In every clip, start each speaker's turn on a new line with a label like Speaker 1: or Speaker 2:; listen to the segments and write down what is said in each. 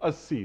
Speaker 1: 80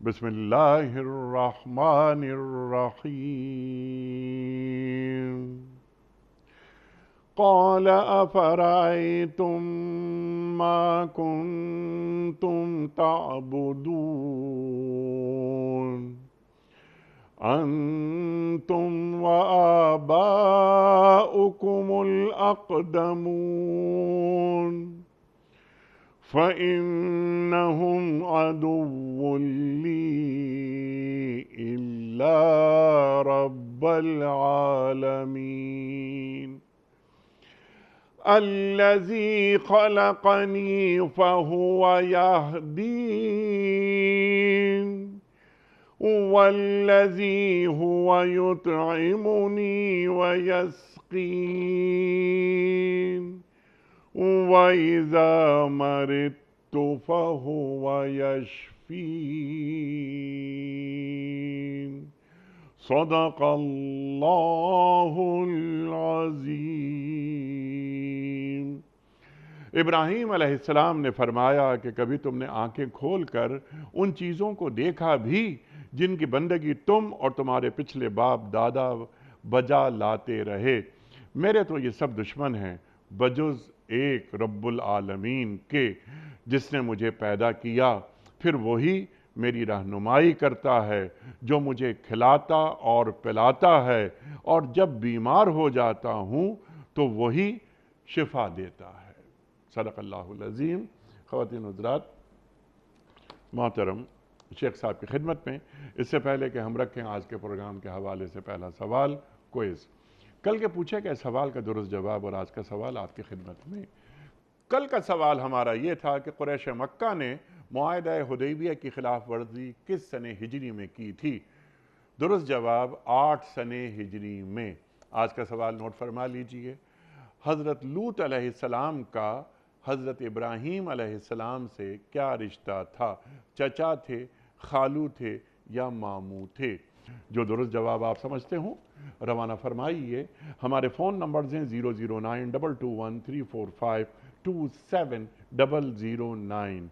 Speaker 1: بسم اللہ الرحمن الرحیم قال افرأيتم ما كنتم تعبدون انتم وآباؤكم الاقدمون فإنهم عدو لي إلا رب العالمين الذي خلقني فهو يهدين والذي هو يطعمني ويسقين وإذا مرضت فهو يشفين صدق اللہ العظیم۔ ابراہیم علیہ السلام نے فرمایا کہ کبھی تم نے آنکھیں کھول کر ان چیزوں کو دیکھا بھی جن کی بندگی تم اور تمہارے پچھلے باپ دادا بجا لاتے رہے؟ میرے تو یہ سب دشمن ہیں بجز ایک رب العالمین کے، جس نے مجھے پیدا کیا، پھر وہی میری رہنمائی کرتا ہے، جو مجھے کھلاتا اور پلاتا ہے، اور جب بیمار ہو جاتا ہوں تو وہی شفا دیتا ہے۔ صدق اللہ العظیم۔ خواتین حضرات، محترم شیخ صاحب کی خدمت میں اس سے پہلے کہ ہم رکھیں آج کے پروگرام کے حوالے سے پہلا سوال کوئز۔ کل کے پوچھے گئے سوال کا درست جواب اور آج کا سوال آپ کی خدمت میں۔ کل کا سوال ہمارا یہ تھا کہ قریش مکہ نے معاہدہ حدیبیہ کی خلاف ورزی کس سنہ ہجری میں کی تھی؟ درست جواب 8 سنہ ہجری میں۔ آج کا سوال نوٹ فرما لیجئے۔ حضرت لوط علیہ السلام کا حضرت ابراہیم علیہ السلام سے کیا رشتہ تھا؟ چچا تھے، خالو تھے یا ماموں تھے؟ جو درست جواب آپ سمجھتے ہوں روانہ فرمائیے۔ ہمارے فون نمبرز ہیں 0092213452709۔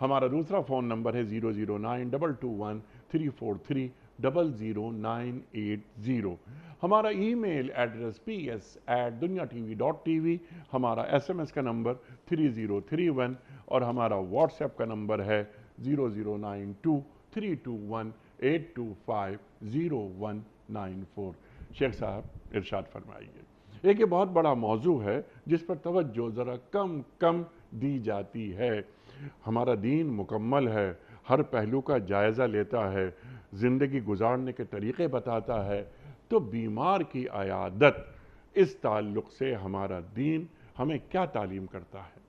Speaker 1: ہمارا دوسرا فون نمبر ہے 0092213400980۔ ہمارا ای میل ایڈریس ps@dunyatv.tv، ہمارا SMS کا نمبر 3031 اور ہمارا واٹس ایپ کا نمبر ہے 00923218250194۔ شیخ صاحب ارشاد فرمائیے۔ ایک یہ بہت بڑا موضوع ہے جس پر توجہ ذرا کم دی جاتی ہے۔ ہمارا دین مکمل ہے، ہر پہلو کا جائزہ لیتا ہے، زندگی گزارنے کے طریقے بتاتا ہے، تو بیمار کی عیادت، اس تعلق سے ہمارا دین ہمیں کیا تعلیم کرتا ہے؟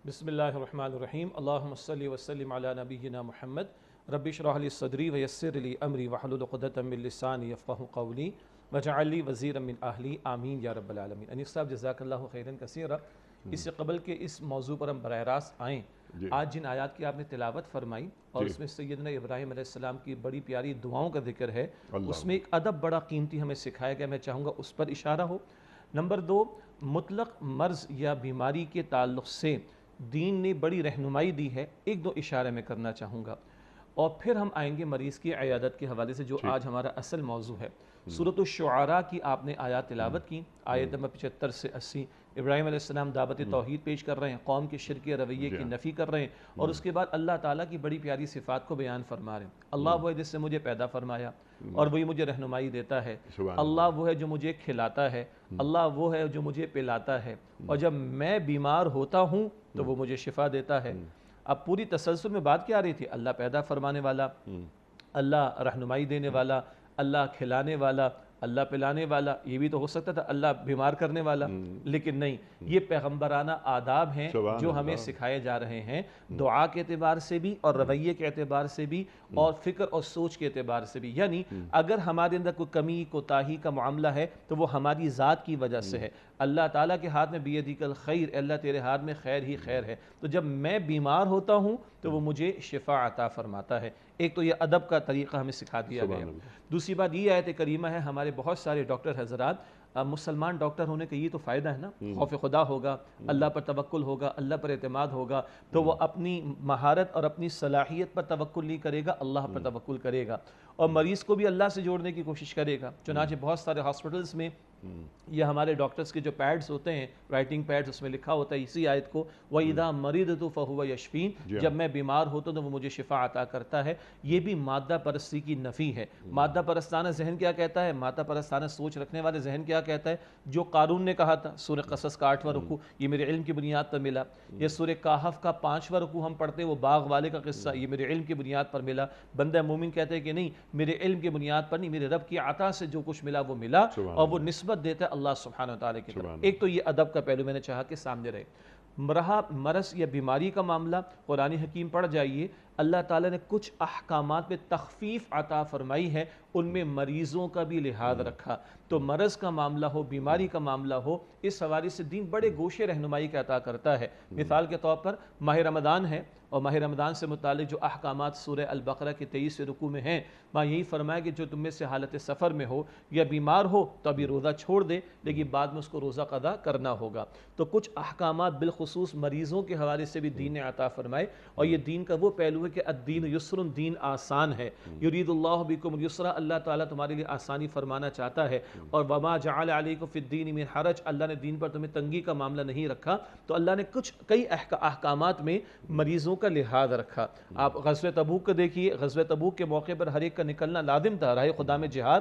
Speaker 2: بسم اللہ الرحمن الرحیم۔ اللہم صلی وسلم علی نبینا محمد۔ رب اشرح لی صدری ویسر لی امری واحلل عقدۃ من لسانی یفقہوا قولی واجعل لی وزیرا من اہلی آمین یا رب العالمین۔ انیس صاحب جزاک اللہ خیراً کثیرا۔ اس سے قبل کے اس موضوع پر ہم براہ راست آئیں، آج جن آیات کی آپ نے تلاوت فرمائی اور اس میں سیدنا ابراہیم علیہ السلام کی بڑی پیاری دعاؤں کا ذکر ہے، اس میں ایک ادب بڑا قیمتی ہمیں سکھایا گیا، میں چاہوں گا اس پر اشارہ ہو۔ نمبر 2، مطلق مرض یا بیماری کے تعلق سے دین نے بڑی رہنمائی دی ہے، ایک دو اشارے میں کرنا چاہوں گا، اور پھر ہم آئیں گے مریض کی عیادت کے حوالے سے جو آج ہمارا اصل موضوع ہے۔ سورۃ الشعراء کی آپ نے آیات تلاوت کی، آیت نمبر 75 سے 80۔ ابراہیم علیہ السلام دعوت توحید پیش کر رہے ہیں، قوم کے شرک رویے کی نفی کر رہے ہیں، اور اس کے بعد اللہ تعالیٰ کی بڑی پیاری صفات کو بیان فرما رہے ہیں۔ اللہ وہ ہے جس سے مجھے پیدا فرمایا اور وہی مجھے رہنمائی دیتا ہے، اللہ وہ ہے جو مجھے کھلاتا ہے، اللہ وہ ہے جو مجھے پلاتا ہے، اور جب میں بیمار ہوتا ہوں تو وہ مجھے شفا دیتا ہے۔ اب پوری تسلسل میں بات کیا آ رہی تھی؟ اللہ پیدا فرمانے والا، اللہ رہنمائی دینے والا، اللہ کھلانے والا، اللہ پلانے والا، یہ بھی تو ہو سکتا تھا اللہ بیمار کرنے والا، لیکن نہیں، یہ پیغمبرانہ آداب ہیں جو ہمیں سکھائے جا رہے ہیں، دعا کے اعتبار سے بھی اور رویے کے اعتبار سے بھی اور فکر اور سوچ کے اعتبار سے بھی۔ یعنی اگر ہمارے اندر کوئی کمی کوتاہی کا معاملہ ہے تو وہ ہماری ذات کی وجہ سے ہے۔ اللہ تعالیٰ کے ہاتھ میں بیدک الخیر، اللہ تیرے ہاتھ میں خیر ہی خیر ہے، تو جب میں بیمار ہوتا ہوں تو وہ مجھے شفا عطا فرماتا ہے۔ ایک تو یہ ادب کا طریقہ ہمیں سکھا دیا گیا۔ دوسری بات یہ آیت کریمہ ہے، ہمارے بہت سارے ڈاکٹر حضرات مسلمان ڈاکٹر ہونے کا یہ تو فائدہ ہے نا، خوف خدا ہوگا، اللہ پر توکل ہوگا، اللہ پر اعتماد ہوگا، تو وہ اپنی مہارت اور اپنی صلاحیت پر توکل نہیں کرے گا، اللہ پر توکل کرے گا، اور مریض کو بھی اللہ سے جوڑنے کی کوشش کرے گا۔ چنانچہ بہت سارے ہاسپٹلز میں یہ ہمارے ڈاکٹرز کے جو پیڈز ہوتے ہیں، رائٹنگ پیڈز، اس میں لکھا ہوتا ہے اسی آیت کو، وَإِذَا مَرِضْتُ فَهُوَ يَشْفِينِ، جب میں بیمار ہوتا ہوں تو وہ مجھے شفا عطا کرتا ہے۔ یہ بھی مادہ پرستی کی نفی ہے۔ مادہ پرستانہ ذہن کیا کہتا ہے؟ مادہ پرستانہ سوچ رکھنے والے ذہن کیا کہتا ہے؟ جو قارون نے کہا تھا سورہ قصص کا 8واں رکوع، یہ میرے علم کی بنیاد پر ملا، یا سورہ کہف کا 5واں رکوع ہم پڑھتے ہیں، وہ باغ والے کا قصہ، یہ میرے علم کی بنیاد پر ملا۔ بندہ مومن کہتے ہیں کہ نہیں، میرے علم کی بنیاد پر نہیں، میرے رب کی عطا سے جو کچھ ملا وہ ملا، اور وہ نسبت دیتا ہے اللہ سبحانہ وتعالی کی طرف۔ ایک تو یہ ادب کا پہلو میں نے چاہا کہ سامنے رہے۔ مرض یا بیماری کا معاملہ قرآن حکیم پڑھ جائیے، اللہ تعالیٰ نے کچھ احکامات میں تخفیف عطا فرمائی ہے، ان میں مریضوں کا بھی لحاظ رکھا۔ تو مرض کا معاملہ ہو، بیماری کا معاملہ ہو، اس حوالے سے دین بڑے گوشے رہنمائی کا عطا کرتا ہے۔ مثال کے طور پر ماہ رمضان ہے، اور ماہ رمضان سے متعلق جو احکامات سورہ البقرہ کے 23ویں رکوع میں ہیں، وہاں یہی فرمایا کہ جو تم میں سے حالت سفر میں ہو یا بیمار ہو تو ابھی روزہ چھوڑ دے، لیکن بعد میں اس کو روزہ قضا کرنا ہوگا۔ تو کچھ احکامات بالخصوص مریضوں کے حوالے سے بھی دین نے عطا فرمائے، اور یہ دین کا وہ پہلو ہے کہ الدین یسر، دین آسان ہے۔ یرید اللہ بکم الیسر، اللہ تعالیٰ تمہارے لیے آسانی فرمانا چاہتا ہے، اور وما جعل علیکم فی الدین من حرج، اللہ نے دین پر تمہیں تنگی کا معاملہ نہیں رکھا۔ تو اللہ نے کئی احکامات میں مریضوں کا لحاظ رکھا۔ آپ غزوہ تبوک کو دیکھیے، غزوہ تبوک کے موقع پر ہر ایک کا نکلنا لازم تھا، راہ خدا میں جہاد،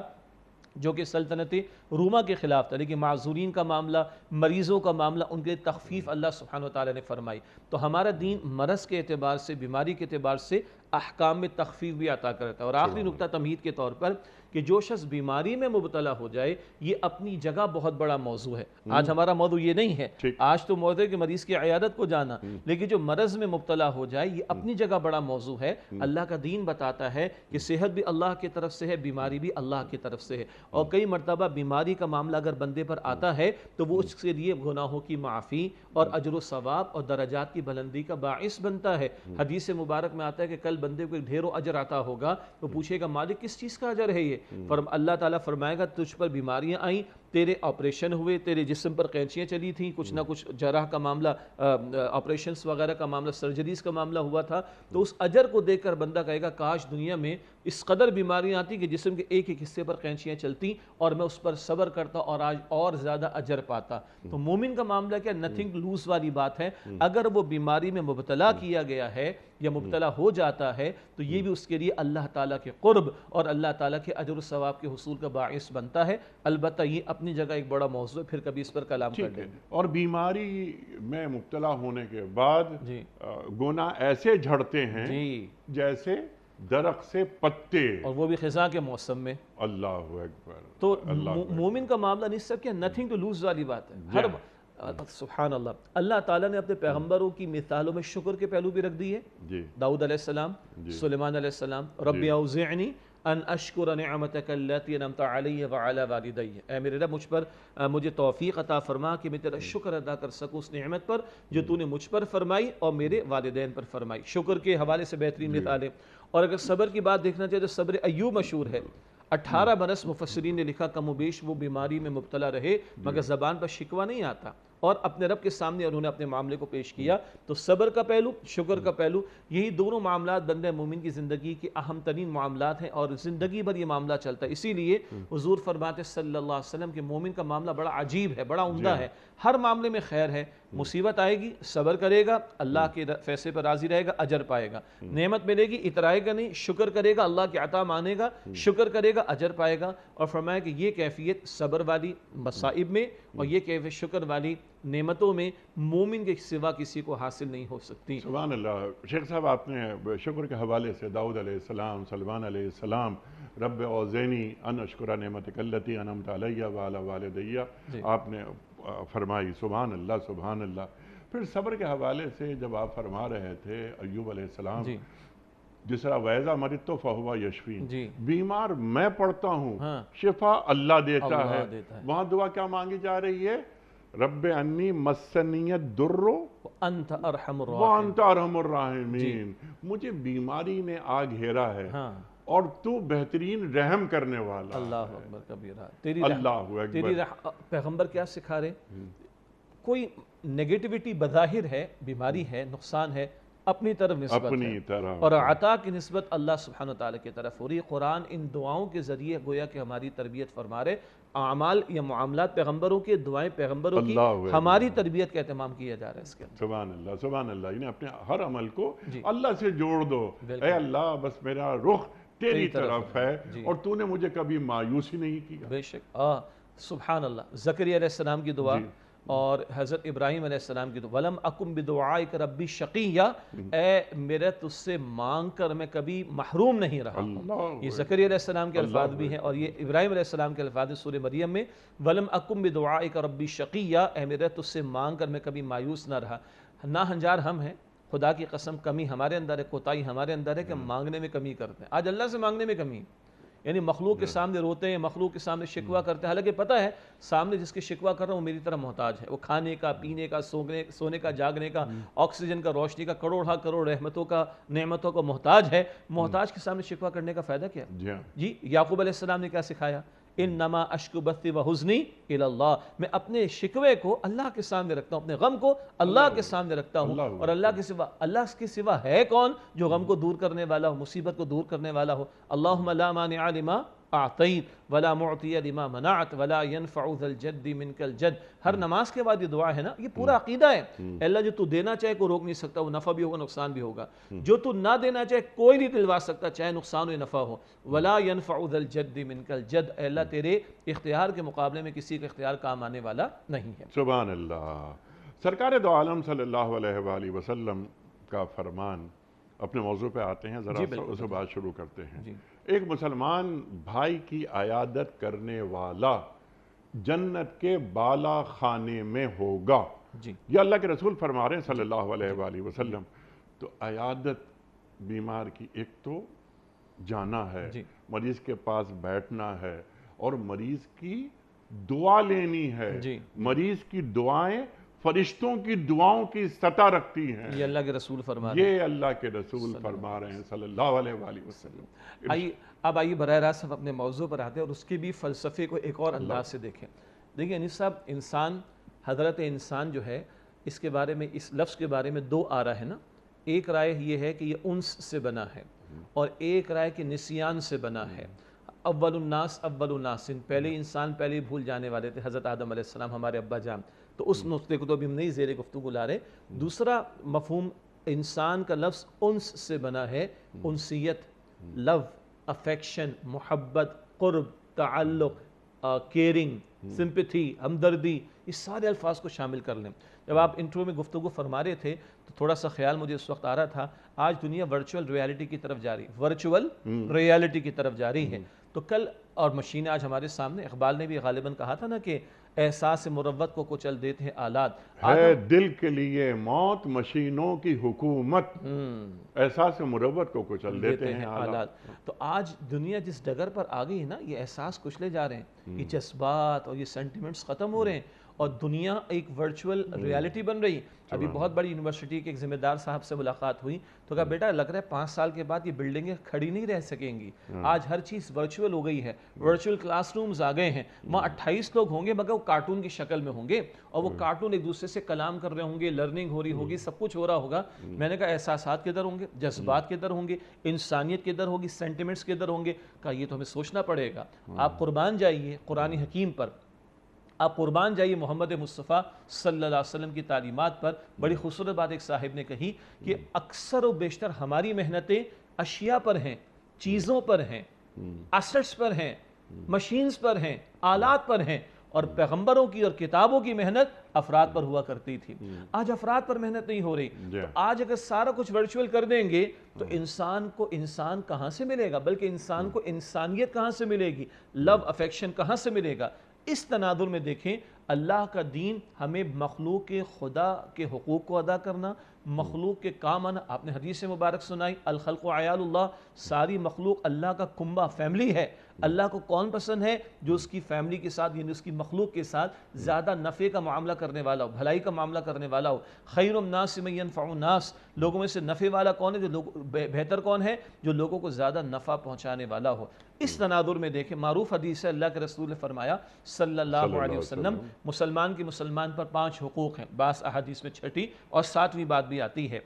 Speaker 2: جو کہ سلطنت روما کے خلاف تھا، لیکن معذورین کا معاملہ، مریضوں کا معاملہ، ان کے تخفیف اللہ سبحانہ وتعالی نے فرمائی۔ تو ہمارا دین مرض کے اعتبار سے، بیماری کے اعتبار سے احکام میں تخفیف بھی عطا کرتا ہے۔ اور آخری نکتہ تمہید کے طور پر کہ جو شخص بیماری میں مبتلا ہو جائے، یہ اپنی جگہ بہت بڑا موضوع ہے۔ آج ہمارا موضوع یہ نہیں ہے، آج تو موضوع ہے کہ مریض کی عیادت کو جانا، لیکن جو مرض میں مبتلا ہو جائے یہ اپنی جگہ بڑا موضوع ہے۔ اللہ کا دین بتاتا ہے کہ صحت بھی اللہ کی طرف سے ہے، بیماری بھی اللہ کی طرف سے ہے، اور کئی مرتبہ بیماری کا معاملہ اگر بندے پر آتا ہے تو وہ اس کے لیے گناہوں کی معافی اور اجر و ثواب اور درجات کی بلندی کا باعث بنتا ہے۔ حدیث مبارک میں آتا ہے کہ کل بندے کو ایک ڈھیروں اجر عطا ہوگا، تو پوچھے گا مالک کس چیز کا اجر ہے یہ؟ اللہ تعالیٰ فرمائے گا تجھ پر بیماریاں آئیں، تیرے آپریشن ہوئے، تیرے جسم پر قینچیاں چلی تھیں، کچھ نہ کچھ جراح کا معاملہ، آپریشنز وغیرہ کا معاملہ، سرجریز کا معاملہ ہوا تھا، تو اس اجر کو دیکھ کر بندہ کہے گا کاش دنیا میں اس قدر بیماریاں آتی کہ جسم کے ایک ایک حصے پر قینچیاں چلتی اور میں اس پر صبر کرتا اور آج اور زیادہ اجر پاتا۔ تو مومن کا معاملہ کیا نتھنگ لوز والی بات ہے، اگر وہ بیماری میں مبتلا کیا گیا ہے یا مبتلا ہو جاتا ہے تو یہ بھی اس کے لیے اللہ تعالیٰ کے قرب اور اللہ تعالیٰ کے اجر و ثواب کے حصول کا باعث بنتا ہے۔ البتہ یہ اپنی جگہ ایک بڑا موضوع ہے، پھر کبھی اس پر کلام کر لیں گے۔
Speaker 1: اور بیماری میں مبتلا ہونے کے بعد گناہ ایسے جھڑتے ہیں جیسے درخت سے پتے،
Speaker 2: اور وہ بھی خزاں کے موسم میں۔
Speaker 1: اللہ اکبر۔
Speaker 2: تو مومن کا معاملہ نہیں، سب کیا نتھنگ ٹو لوز والی بات ہے۔ ہر سبحان اللہ، اللہ تعالیٰ نے اپنے پیغمبروں کی مثالوں میں شکر کے پہلو بھی رکھ دی ہے۔ داؤد علیہ السلام، سلیمان علیہ السلام، رب اوزعنی ان اشکر نعمتک التی انعمت علی وعلی والدی، اے میرے رب مجھے توفیق عطا فرما کہ میں تیرا شکر ادا کر سکوں اس نعمت پر جو تو نے مجھ پر فرمائی اور میرے والدین پر فرمائی۔ شکر کے حوالے سے بہترین مثالیں۔ اور اگر صبر کی بات دیکھنا چاہے تو صبر ایوب مشہور ہے۔ 18 برس مفسرین نے لکھا کم و بیش وہ بیماری میں مبتلا رہے مگر زبان پر شکوہ نہیں آتا، اور اپنے رب کے سامنے انہوں نے اپنے معاملے کو پیش کیا۔ تو صبر کا پہلو، شکر کا پہلو، یہی دونوں معاملات بندہ مومن کی زندگی کے اہم ترین معاملات ہیں، اور زندگی بھر یہ معاملہ چلتا ہے۔ اسی لیے حضور فرماتے صلی اللہ علیہ وسلم کہ مومن کا معاملہ بڑا عجیب ہے، بڑا عمدہ ہے، ہر معاملے میں خیر ہے۔ مصیبت آئے گی صبر کرے گا، اللہ کے فیصلے پر راضی رہے گا، اجر پائے گا۔ نعمت ملے گی اترائے گا نہیں، شکر کرے گا، اللہ کی عطا مانے گا، شکر کرے گا، اجر پائے گا۔ اور فرمایا کہ یہ کیفیت صبر والی مصائب میں اور یہ کیفیت شکر والی نعمتوں میں مومن کے سوا کسی کو حاصل نہیں ہو سکتی۔
Speaker 1: سبحان اللہ۔ شیخ صاحب آپ نے شکر کے حوالے سے داؤد علیہ السلام، سلیمان علیہ السلام، رب اوزعنی ان اشکر نعمتک التی انعمت علی وعلی والدی آپ نے فرمائی۔ سبحان اللہ، سبحان اللہ۔ پھر صبر کے حوالے سے جب آپ فرما رہے تھے ایوب علیہ السلام، جس طرح وَإِذَا مَرِضْتُ فَهُوَ يَشْفِينِ، بیمار میں پڑھتا ہوں، شفا اللہ دیتا ہے۔ وہاں دعا کیا مانگی جا رہی ہے؟ رب انی مسنی الضر
Speaker 2: وانت ارحم
Speaker 1: وانت ارحم الراحمین، مجھے بیماری نے آ گھیرا ہے، اور تو بہترین رحم کرنے والا
Speaker 2: اللہ اکبر کبیرہ. تیری
Speaker 1: اللہ اکبر.
Speaker 2: پیغمبر کیا سکھا رہے؟ کوئی نیگیٹیوٹی بظاہر ہے، بیماری ہے، نقصان ہے، اپنی طرف نسبت ہے، اور عطا کی نسبت اللہ سبحانہ وتعالی کی طرف ہو رہی ہے. قرآن ان دعاؤں کے ذریعے گویا کہ ہماری تربیت فرما رہے. اعمال یا معاملات پیغمبروں کے، دعائیں پیغمبروں کی، ہماری تربیت کا اہتمام کیا جا رہا ہے اس کے اندر.
Speaker 1: سبحان اللہ سبحان اللہ. انہیں اپنے ہر عمل کو اللہ سے جوڑ دو. اے اللہ بس میرا رخ تیری طرف ہے اور تو نے مجھے کبھی مایوس ہی نہیں کیا.
Speaker 2: بے شک. سبحان اللہ. زکریا علیہ السلام کی دعا اور حضرت ابراہیم علیہ السلام کی دعا، وَلَمْ أَكُمْ بِدُعَائِكَ رَبِّ شَقِيًّا، اے میرے تجھ سے مانگ کر میں کبھی محروم نہیں رہا ہوں. یہ زکریا علیہ السلام کے الفاظ بھی ہیں اور یہ ابراہیم علیہ السلام کے الفاظ ہیں سورہ مریم میں. وَلَمْ أَكُمْ بِدُعَائِكَ رَبِّ شَقِيًّا، اے میرے تجھ سے مانگ کر میں کبھی مایوس نہ رہا. ناہنجار ہم ہیں، خدا کی قسم کمی ہمارے اندر ہے، کوتاہی ہمارے اندر ہے کہ مانگنے میں کمی کرتے ہیں. آج اللہ سے مانگنے میں کمی، یعنی مخلوق کے سامنے روتے ہیں، مخلوق کے سامنے شکوہ کرتے ہیں، حالانکہ پتہ ہے سامنے جس کے شکوہ کر رہا ہوں وہ میری طرح محتاج ہے. وہ کھانے کا، پینے کا، سونے کا، جاگنے کا، آکسیجن کا، روشنی کا، کروڑ کروڑ رحمتوں کا، نعمتوں کا محتاج ہے. محتاج کے سامنے شکوہ کرنے کا فائدہ کیا؟ جی یعقوب علیہ السلام نے کیا سکھایا؟ انما اشکو بثی وحزنی الی اللہ، میں اپنے شکوے کو اللہ کے سامنے رکھتا ہوں، اپنے غم کو اللہ کے سامنے رکھتا ہوں. اور اللہ کے سوا ہے کون جو غم کو دور کرنے والا ہو، مصیبت کو دور کرنے والا ہو؟ اللہم لا مانع لما اعطیت ولا معطی لما منعت ولا ينفع ذا الجد منک الجد. ہر نماز کے بعد یہ دعا ہے نا، یہ پورا عقیدہ ہے. اللہ جو تو دینا چاہے کوئی روک نہیں سکتا، وہ نفع بھی ہوگا نقصان بھی ہوگا. جو تو نہ دینا چاہے کوئی نہیں دلوا سکتا، چاہے نقصان ہو یا نفع ہو. ولا ينفع ذا الجد منک الجد، اے اللہ تیرے اختیار کے مقابلے میں کسی کا اختیار کام آنے والا نہیں ہے.
Speaker 1: سبحان اللہ. سرکار دو عالم صلی اللہ علیہ وآلہ وسلم کا فرمان. اپنے موضوع پہ آتے ہیں، ذرا اسے بات شروع کرتے ہیں. ایک مسلمان بھائی کی عیادت کرنے والا جنت کے بالا خانے میں ہوگا. یہ اللہ کے رسول فرما رہے ہیں صلی اللہ علیہ وآلہ وسلم. تو عیادت بیمار کی ایک تو جانا ہے، مریض کے پاس بیٹھنا ہے اور مریض کی دعا لینی ہے. مریض کی دعائیں فرشتوں کی دعاؤں کی سطح رکھتی ہیں.
Speaker 2: یہ اللہ کے رسول فرما رہے ہیں.
Speaker 1: یہ اللہ کے رسول فرما رہے ہیں صلی اللہ علیہ وآلہ وسلم.
Speaker 2: اب آئیے براہ راست ہم اپنے موضوع پر آتے ہیں اور اس کے بھی فلسفے کو ایک اور انداز سے دیکھیں. دیکھیں انیس صاحب، انسان، حضرت انسان جو ہے، اس کے بارے میں، اس لفظ کے بارے میں دو آرا ہے نا. ایک رائے یہ ہے کہ یہ انس سے بنا ہے اور ایک رائے کہ نسیان سے بنا ہے. اول الناس اول الناس، پہلے انسان پہلے بھول جانے والے تھے، حضرت آدم علیہ السلام ہمارے ابا جان. تو اس نقطے کو تو ابھی ہم نہیں زیر گفتگو لا رہے. دوسرا مفہوم، انسان کا لفظ انس سے بنا ہے. انسیت، لو، افیکشن، محبت، قرب، تعلق، کیئرنگ، سمپتھی، ہمدردی، اس سارے الفاظ کو شامل کر لیں. جب آپ انٹرو میں گفتگو فرما رہے تھے تو تھوڑا سا خیال مجھے اس وقت آ رہا تھا، آج دنیا ورچوئل ریالٹی کی طرف جا رہی ہے، ورچوئل ریالٹی کی طرف جا رہی ہے. تو کل اور مشینیں آج ہمارے سامنے. اقبال نے بھی غالباً کہا تھا نا کہ احساس مروت کو کچل دیتے ہیں آلات.
Speaker 1: ہے دل کے لیے موت مشینوں کی حکومت، احساس مروت کو کچل دیتے ہیں آلات.
Speaker 2: تو آج دنیا جس ڈگر پر آ گئی ہے نا، یہ احساس کچلے جا رہے ہیں، یہ جذبات اور یہ سینٹیمنٹس ختم ہو رہے ہیں اور دنیا ایک ورچوئل ریالٹی بن رہی. ابھی بہت بڑی یونیورسٹی کے ایک ذمہ دار صاحب سے ملاقات ہوئی تو کہا بیٹا لگ رہا ہے 5 سال کے بعد یہ بلڈنگیں کھڑی نہیں رہ سکیں گی. آج ہر چیز ورچوئل ہو گئی ہے، ورچوئل کلاس رومز آ گئے ہیں. وہاں 28 لوگ ہوں گے مگر وہ کارٹون کی شکل میں ہوں گے اور وہ کارٹون ایک دوسرے سے کلام کر رہے ہوں گے، لرننگ ہو رہی ہوگی، سب کچھ ہو رہا ہوگا. میں نے کہا احساسات کدھر ہوں گے، جذبات کدھر ہوں گے، انسانیت کدھر ہوگی، سینٹیمنٹس کدھر ہوں گے. کہا یہ تو ہمیں سوچنا پڑے گا. آپ قربان جائیے قرآن حکیم پر، آپ قربان جائیے محمد مصطفیٰ صلی اللہ علیہ وسلم کی تعلیمات پر. بڑی خوبصورت بات ایک صاحب نے کہی کہ اکثر و بیشتر ہماری محنتیں اشیاء پر ہیں، چیزوں پر ہیں، ایسٹس پر ہیں، مشینز پر ہیں، آلات پر ہیں، اور پیغمبروں کی اور کتابوں کی محنت افراد پر ہوا کرتی تھی. آج افراد پر محنت نہیں ہو رہی. تو آج اگر سارا کچھ ورچوئل کر دیں گے تو انسان کو انسان کہاں سے ملے گا، بلکہ انسان کو انسانیت کہاں سے ملے گی، لو، افیکشن کہاں سے ملے گا. اس تناظر میں دیکھیں اللہ کا دین ہمیں مخلوق خدا کے حقوق کو ادا کرنا، مخلوق کے کام آنا. آپ نے حدیث مبارک سنائی، الخلق عیال اللہ، ساری مخلوق اللہ کا کنبہ، فیملی ہے. اللہ کو کون پسند ہے؟ جو اس کی فیملی کے ساتھ یعنی اس کی مخلوق کے ساتھ زیادہ نفع کا معاملہ کرنے والا ہو، بھلائی کا معاملہ کرنے والا ہو. خیر الناس من ينفع الناس، لوگوں میں سے نفع والا کون ہے؟ جو لوگ بہتر کون ہے؟ جو لوگوں کو زیادہ نفع پہنچانے والا ہو. اس تناظر میں دیکھیں، معروف حدیث ہے، اللہ کے رسول نے فرمایا صلی اللہ علیہ وسلم، مسلمان کے مسلمان پر 5 حقوق ہیں. بعض احادیث میں 6 اور 7ویں بات بھی آتی ہے.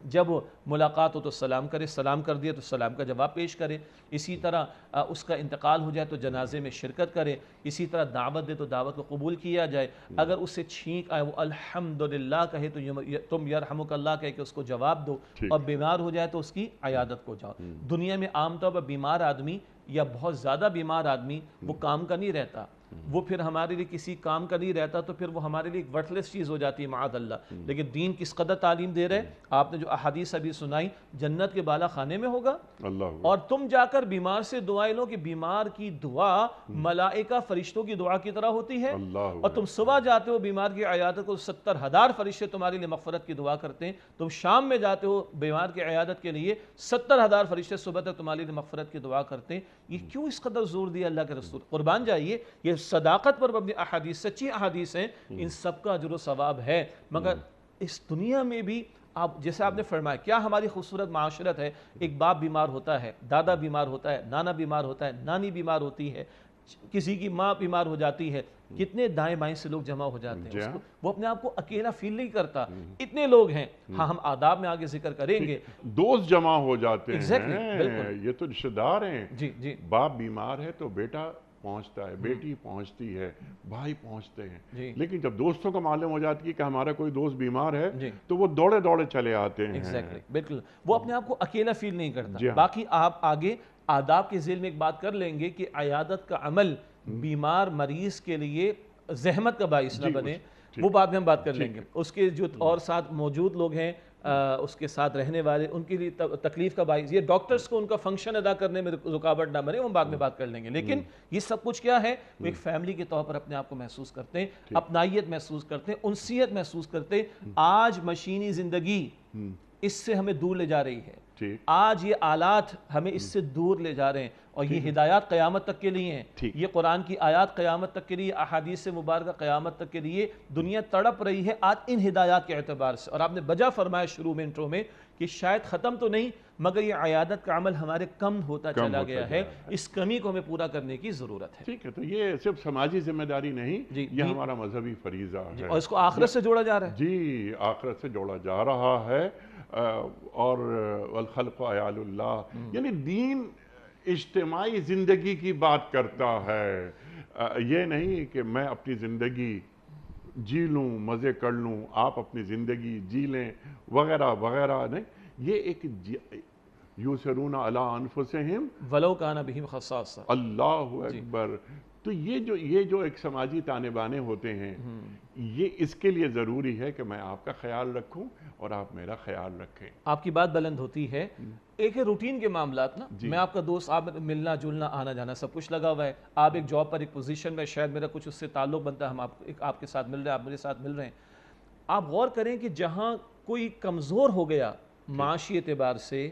Speaker 2: جب ملاقات ہو تو سلام کرے، سلام کر دیا تو سلام کا جواب پیش کرے. اسی طرح اس کا انتقال ہو جائے تو جنازے میں شرکت کرے. اسی طرح دعوت دے تو دعوت کو قبول کیا جائے. اگر اس سے چھینک آئے وہ الحمدللہ کہے تو تم یرحمک اللہ کہے کہ اس کو جواب دو. اور بیمار ہو جائے تو اس کی عیادت کو جاؤ. دنیا میں عام طور پر بیمار آدمی یا بہت زیادہ بیمار آدمی وہ کام کا نہیں رہتا، وہ پھر ہمارے لیے کسی کام کا نہیں رہتا، تو پھر وہ ہمارے لیے ایک ورتھ چیز ہو جاتی ہے معاذ اللہ. لیکن دین کس قدر تعلیم دے رہے، آپ نے جو احادیث ابھی سنائی، جنت کے بالا خانے میں ہوگا. اور تم جا کر بیمار سے دعائیں لو کہ بیمار کی دعا ملائکہ فرشتوں کی دعا کی طرح ہوتی ہے. اور تم صبح جاتے ہو بیمار کی عیادت کو 70,000 فرشتے تمہارے لیے مغفرت کی دعا کرتے ہیں. تم شام میں جاتے ہو بیمار کی عیادت کے لیے 70,000 فرشتے صبح تک تمہارے لیے مغفرت کی دعا کرتے ہیں. یہ کیوں اس قدر زور دیا اللہ کے رسول؟ قربان جائیے، یہ صداقت پر مبنی احادیث، سچی احادیث ہیں، ان سب کا اجر و ثواب ہے. مگر اس دنیا میں بھی آپ جیسے آپ نے فرمایا، کیا ہماری خوبصورت معاشرت ہے، ایک باپ بیمار ہوتا ہے، دادا بیمار ہوتا ہے، نانا بیمار ہوتا ہے، نانی بیمار ہوتی ہے، کسی کی ماں بیمار ہو جاتی ہے، کتنے دائیں بائیں سے لوگ جمع ہو جاتے ہیں. وہ اپنے آپ کو اکیلا فیل نہیں کرتا. اتنے لوگ ہیں. ہاں، ہم آداب میں آگے ذکر کریں گے.
Speaker 1: دوست جمع ہو جاتے ہیں، یہ تو رشتہ دار ہیں.
Speaker 2: جی
Speaker 1: باپ بیمار ہے تو بیٹا پہنچتا ہے، بیٹی پہنچتی ہے، بھائی پہنچتے ہیں. لیکن جب دوستوں کو معلوم ہو جاتی ہے کہ ہمارا کوئی دوست بیمار ہے تو وہ دوڑے دوڑے چلے آتے ہیں.
Speaker 2: بالکل، وہ اپنے آپ کو اکیلا فیل نہیں کرتا. باقی آپ آگے آداب کے ذیل میں ایک بات کر لیں گے کہ عیادت کا عمل بیمار مریض کے لیے زحمت کا باعث نہ بنے، وہ بعد میں ہم بات کر لیں گے. اس کے جو اور ساتھ موجود لوگ ہیں، اس کے ساتھ رہنے والے، ان کے لیے تکلیف کا باعث یہ ڈاکٹرز کو ان کا فنکشن ادا کرنے میں رکاوٹ نہ بنے، وہ بعد میں بات کر لیں گے. لیکن یہ سب کچھ کیا ہے؟ وہ ایک فیملی کے طور پر اپنے آپ کو محسوس کرتے ہیں، اپنائیت محسوس کرتے ہیں، انسیت محسوس کرتے ہیں. آج مشینی زندگی اس سے ہمیں دور لے جا رہی ہے. آج یہ آلات ہمیں اس سے دور لے جا رہے ہیں، اور یہ ہدایات قیامت تک کے لیے ہیں. یہ قرآن کی آیات قیامت تک کے لیے، احادیث مبارکہ قیامت تک کے لیے. دنیا تڑپ رہی ہے آج ان ہدایات کے اعتبار سے. اور آپ نے بجا فرمایا شروع میں انٹرو میں کہ شاید ختم تو نہیں، مگر یہ عیادت کا عمل ہمارے کم ہوتا چلا گیا ہے. اس کمی کو ہمیں پورا کرنے کی ضرورت ہے.
Speaker 1: ٹھیک ہے، تو یہ صرف سماجی ذمہ داری نہیں، یہ ہمارا مذہبی فریضہ ہے،
Speaker 2: اور اس کو آخرت سے جوڑا جا رہا ہے.
Speaker 1: جی، آخرت سے جوڑا جا رہا ہے. اور والخلق عیال اللہ، یعنی دین اجتماعی زندگی کی بات کرتا ہے. یہ نہیں کہ میں اپنی زندگی جی لوں، مزے کر لوں، آپ اپنی زندگی جی لیں وغیرہ وغیرہ. نہیں، یہ ایک یوسرون علی انفسہم
Speaker 2: ولو کان بہم خصاصہ.
Speaker 1: اللہ اکبر. تو یہ جو ایک سماجی تانے بانے ہوتے ہیں، یہ اس کے لیے ضروری ہے کہ میں آپ کا خیال رکھوں اور آپ میرا خیال رکھیں.
Speaker 2: آپ کی بات بلند ہوتی ہے. ایک ہے روٹین کے معاملات نا. میں آپ کا دوست، آپ ملنا جلنا آنا جانا سب کچھ لگا ہوا ہے. آپ ایک جاب پر ایک پوزیشن میں، شاید میرا کچھ اس سے تعلق بنتا ہے، ہم آپ کے ساتھ مل رہے ہیں، آپ میرے ساتھ مل رہے ہیں. آپ غور کریں کہ جہاں کوئی کمزور ہو گیا معاشی اعتبار سے،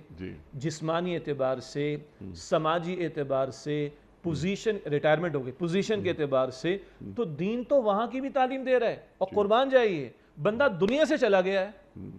Speaker 2: جسمانی اعتبار سے، سماجی اعتبار سے، پوزیشن، ریٹائرمنٹ ہو گئی پوزیشن کے اعتبار سے، تو دین تو وہاں کی بھی تعلیم دے رہا ہے. اور قربان جائیے، بندہ دنیا سے چلا گیا ہے،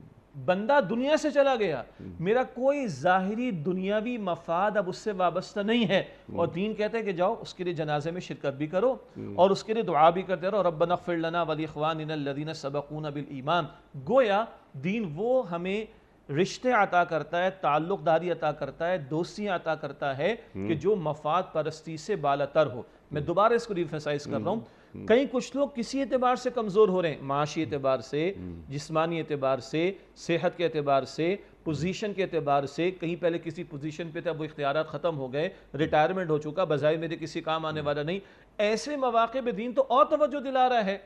Speaker 2: بندہ دنیا سے چلا گیا، میرا کوئی ظاہری دنیاوی مفاد اب اس سے وابستہ نہیں ہے. اور دین کہتے ہیں کہ جاؤ اس کے لیے جنازے میں شرکت بھی کرو اور اس کے لیے دعا بھی کرتے رہو، ربنا اغفر لنا ولاخواننا الذین سبقونا بالایمان. گویا دین وہ ہمیں رشتے عطا کرتا ہے، تعلق داری عطا کرتا ہے، دوستی عطا کرتا ہے کہ جو مفاد پرستی سے بالاتر ہو. میں دوبارہ اس کو ریفرسائز کر رہا ہوں. کئی کچھ لوگ کسی اعتبار سے کمزور ہو رہے ہیں، معاشی اعتبار سے، جسمانی اعتبار سے، صحت کے اعتبار سے، پوزیشن کے اعتبار سے. کہیں پہلے کسی پوزیشن پہ تھا، وہ اختیارات ختم ہو گئے، ریٹائرمنٹ ہو چکا، بظاہر میرے کسی کام آنے والا نہیں. ایسے مواقع پہ دین تو اور توجہ دلا رہا ہے.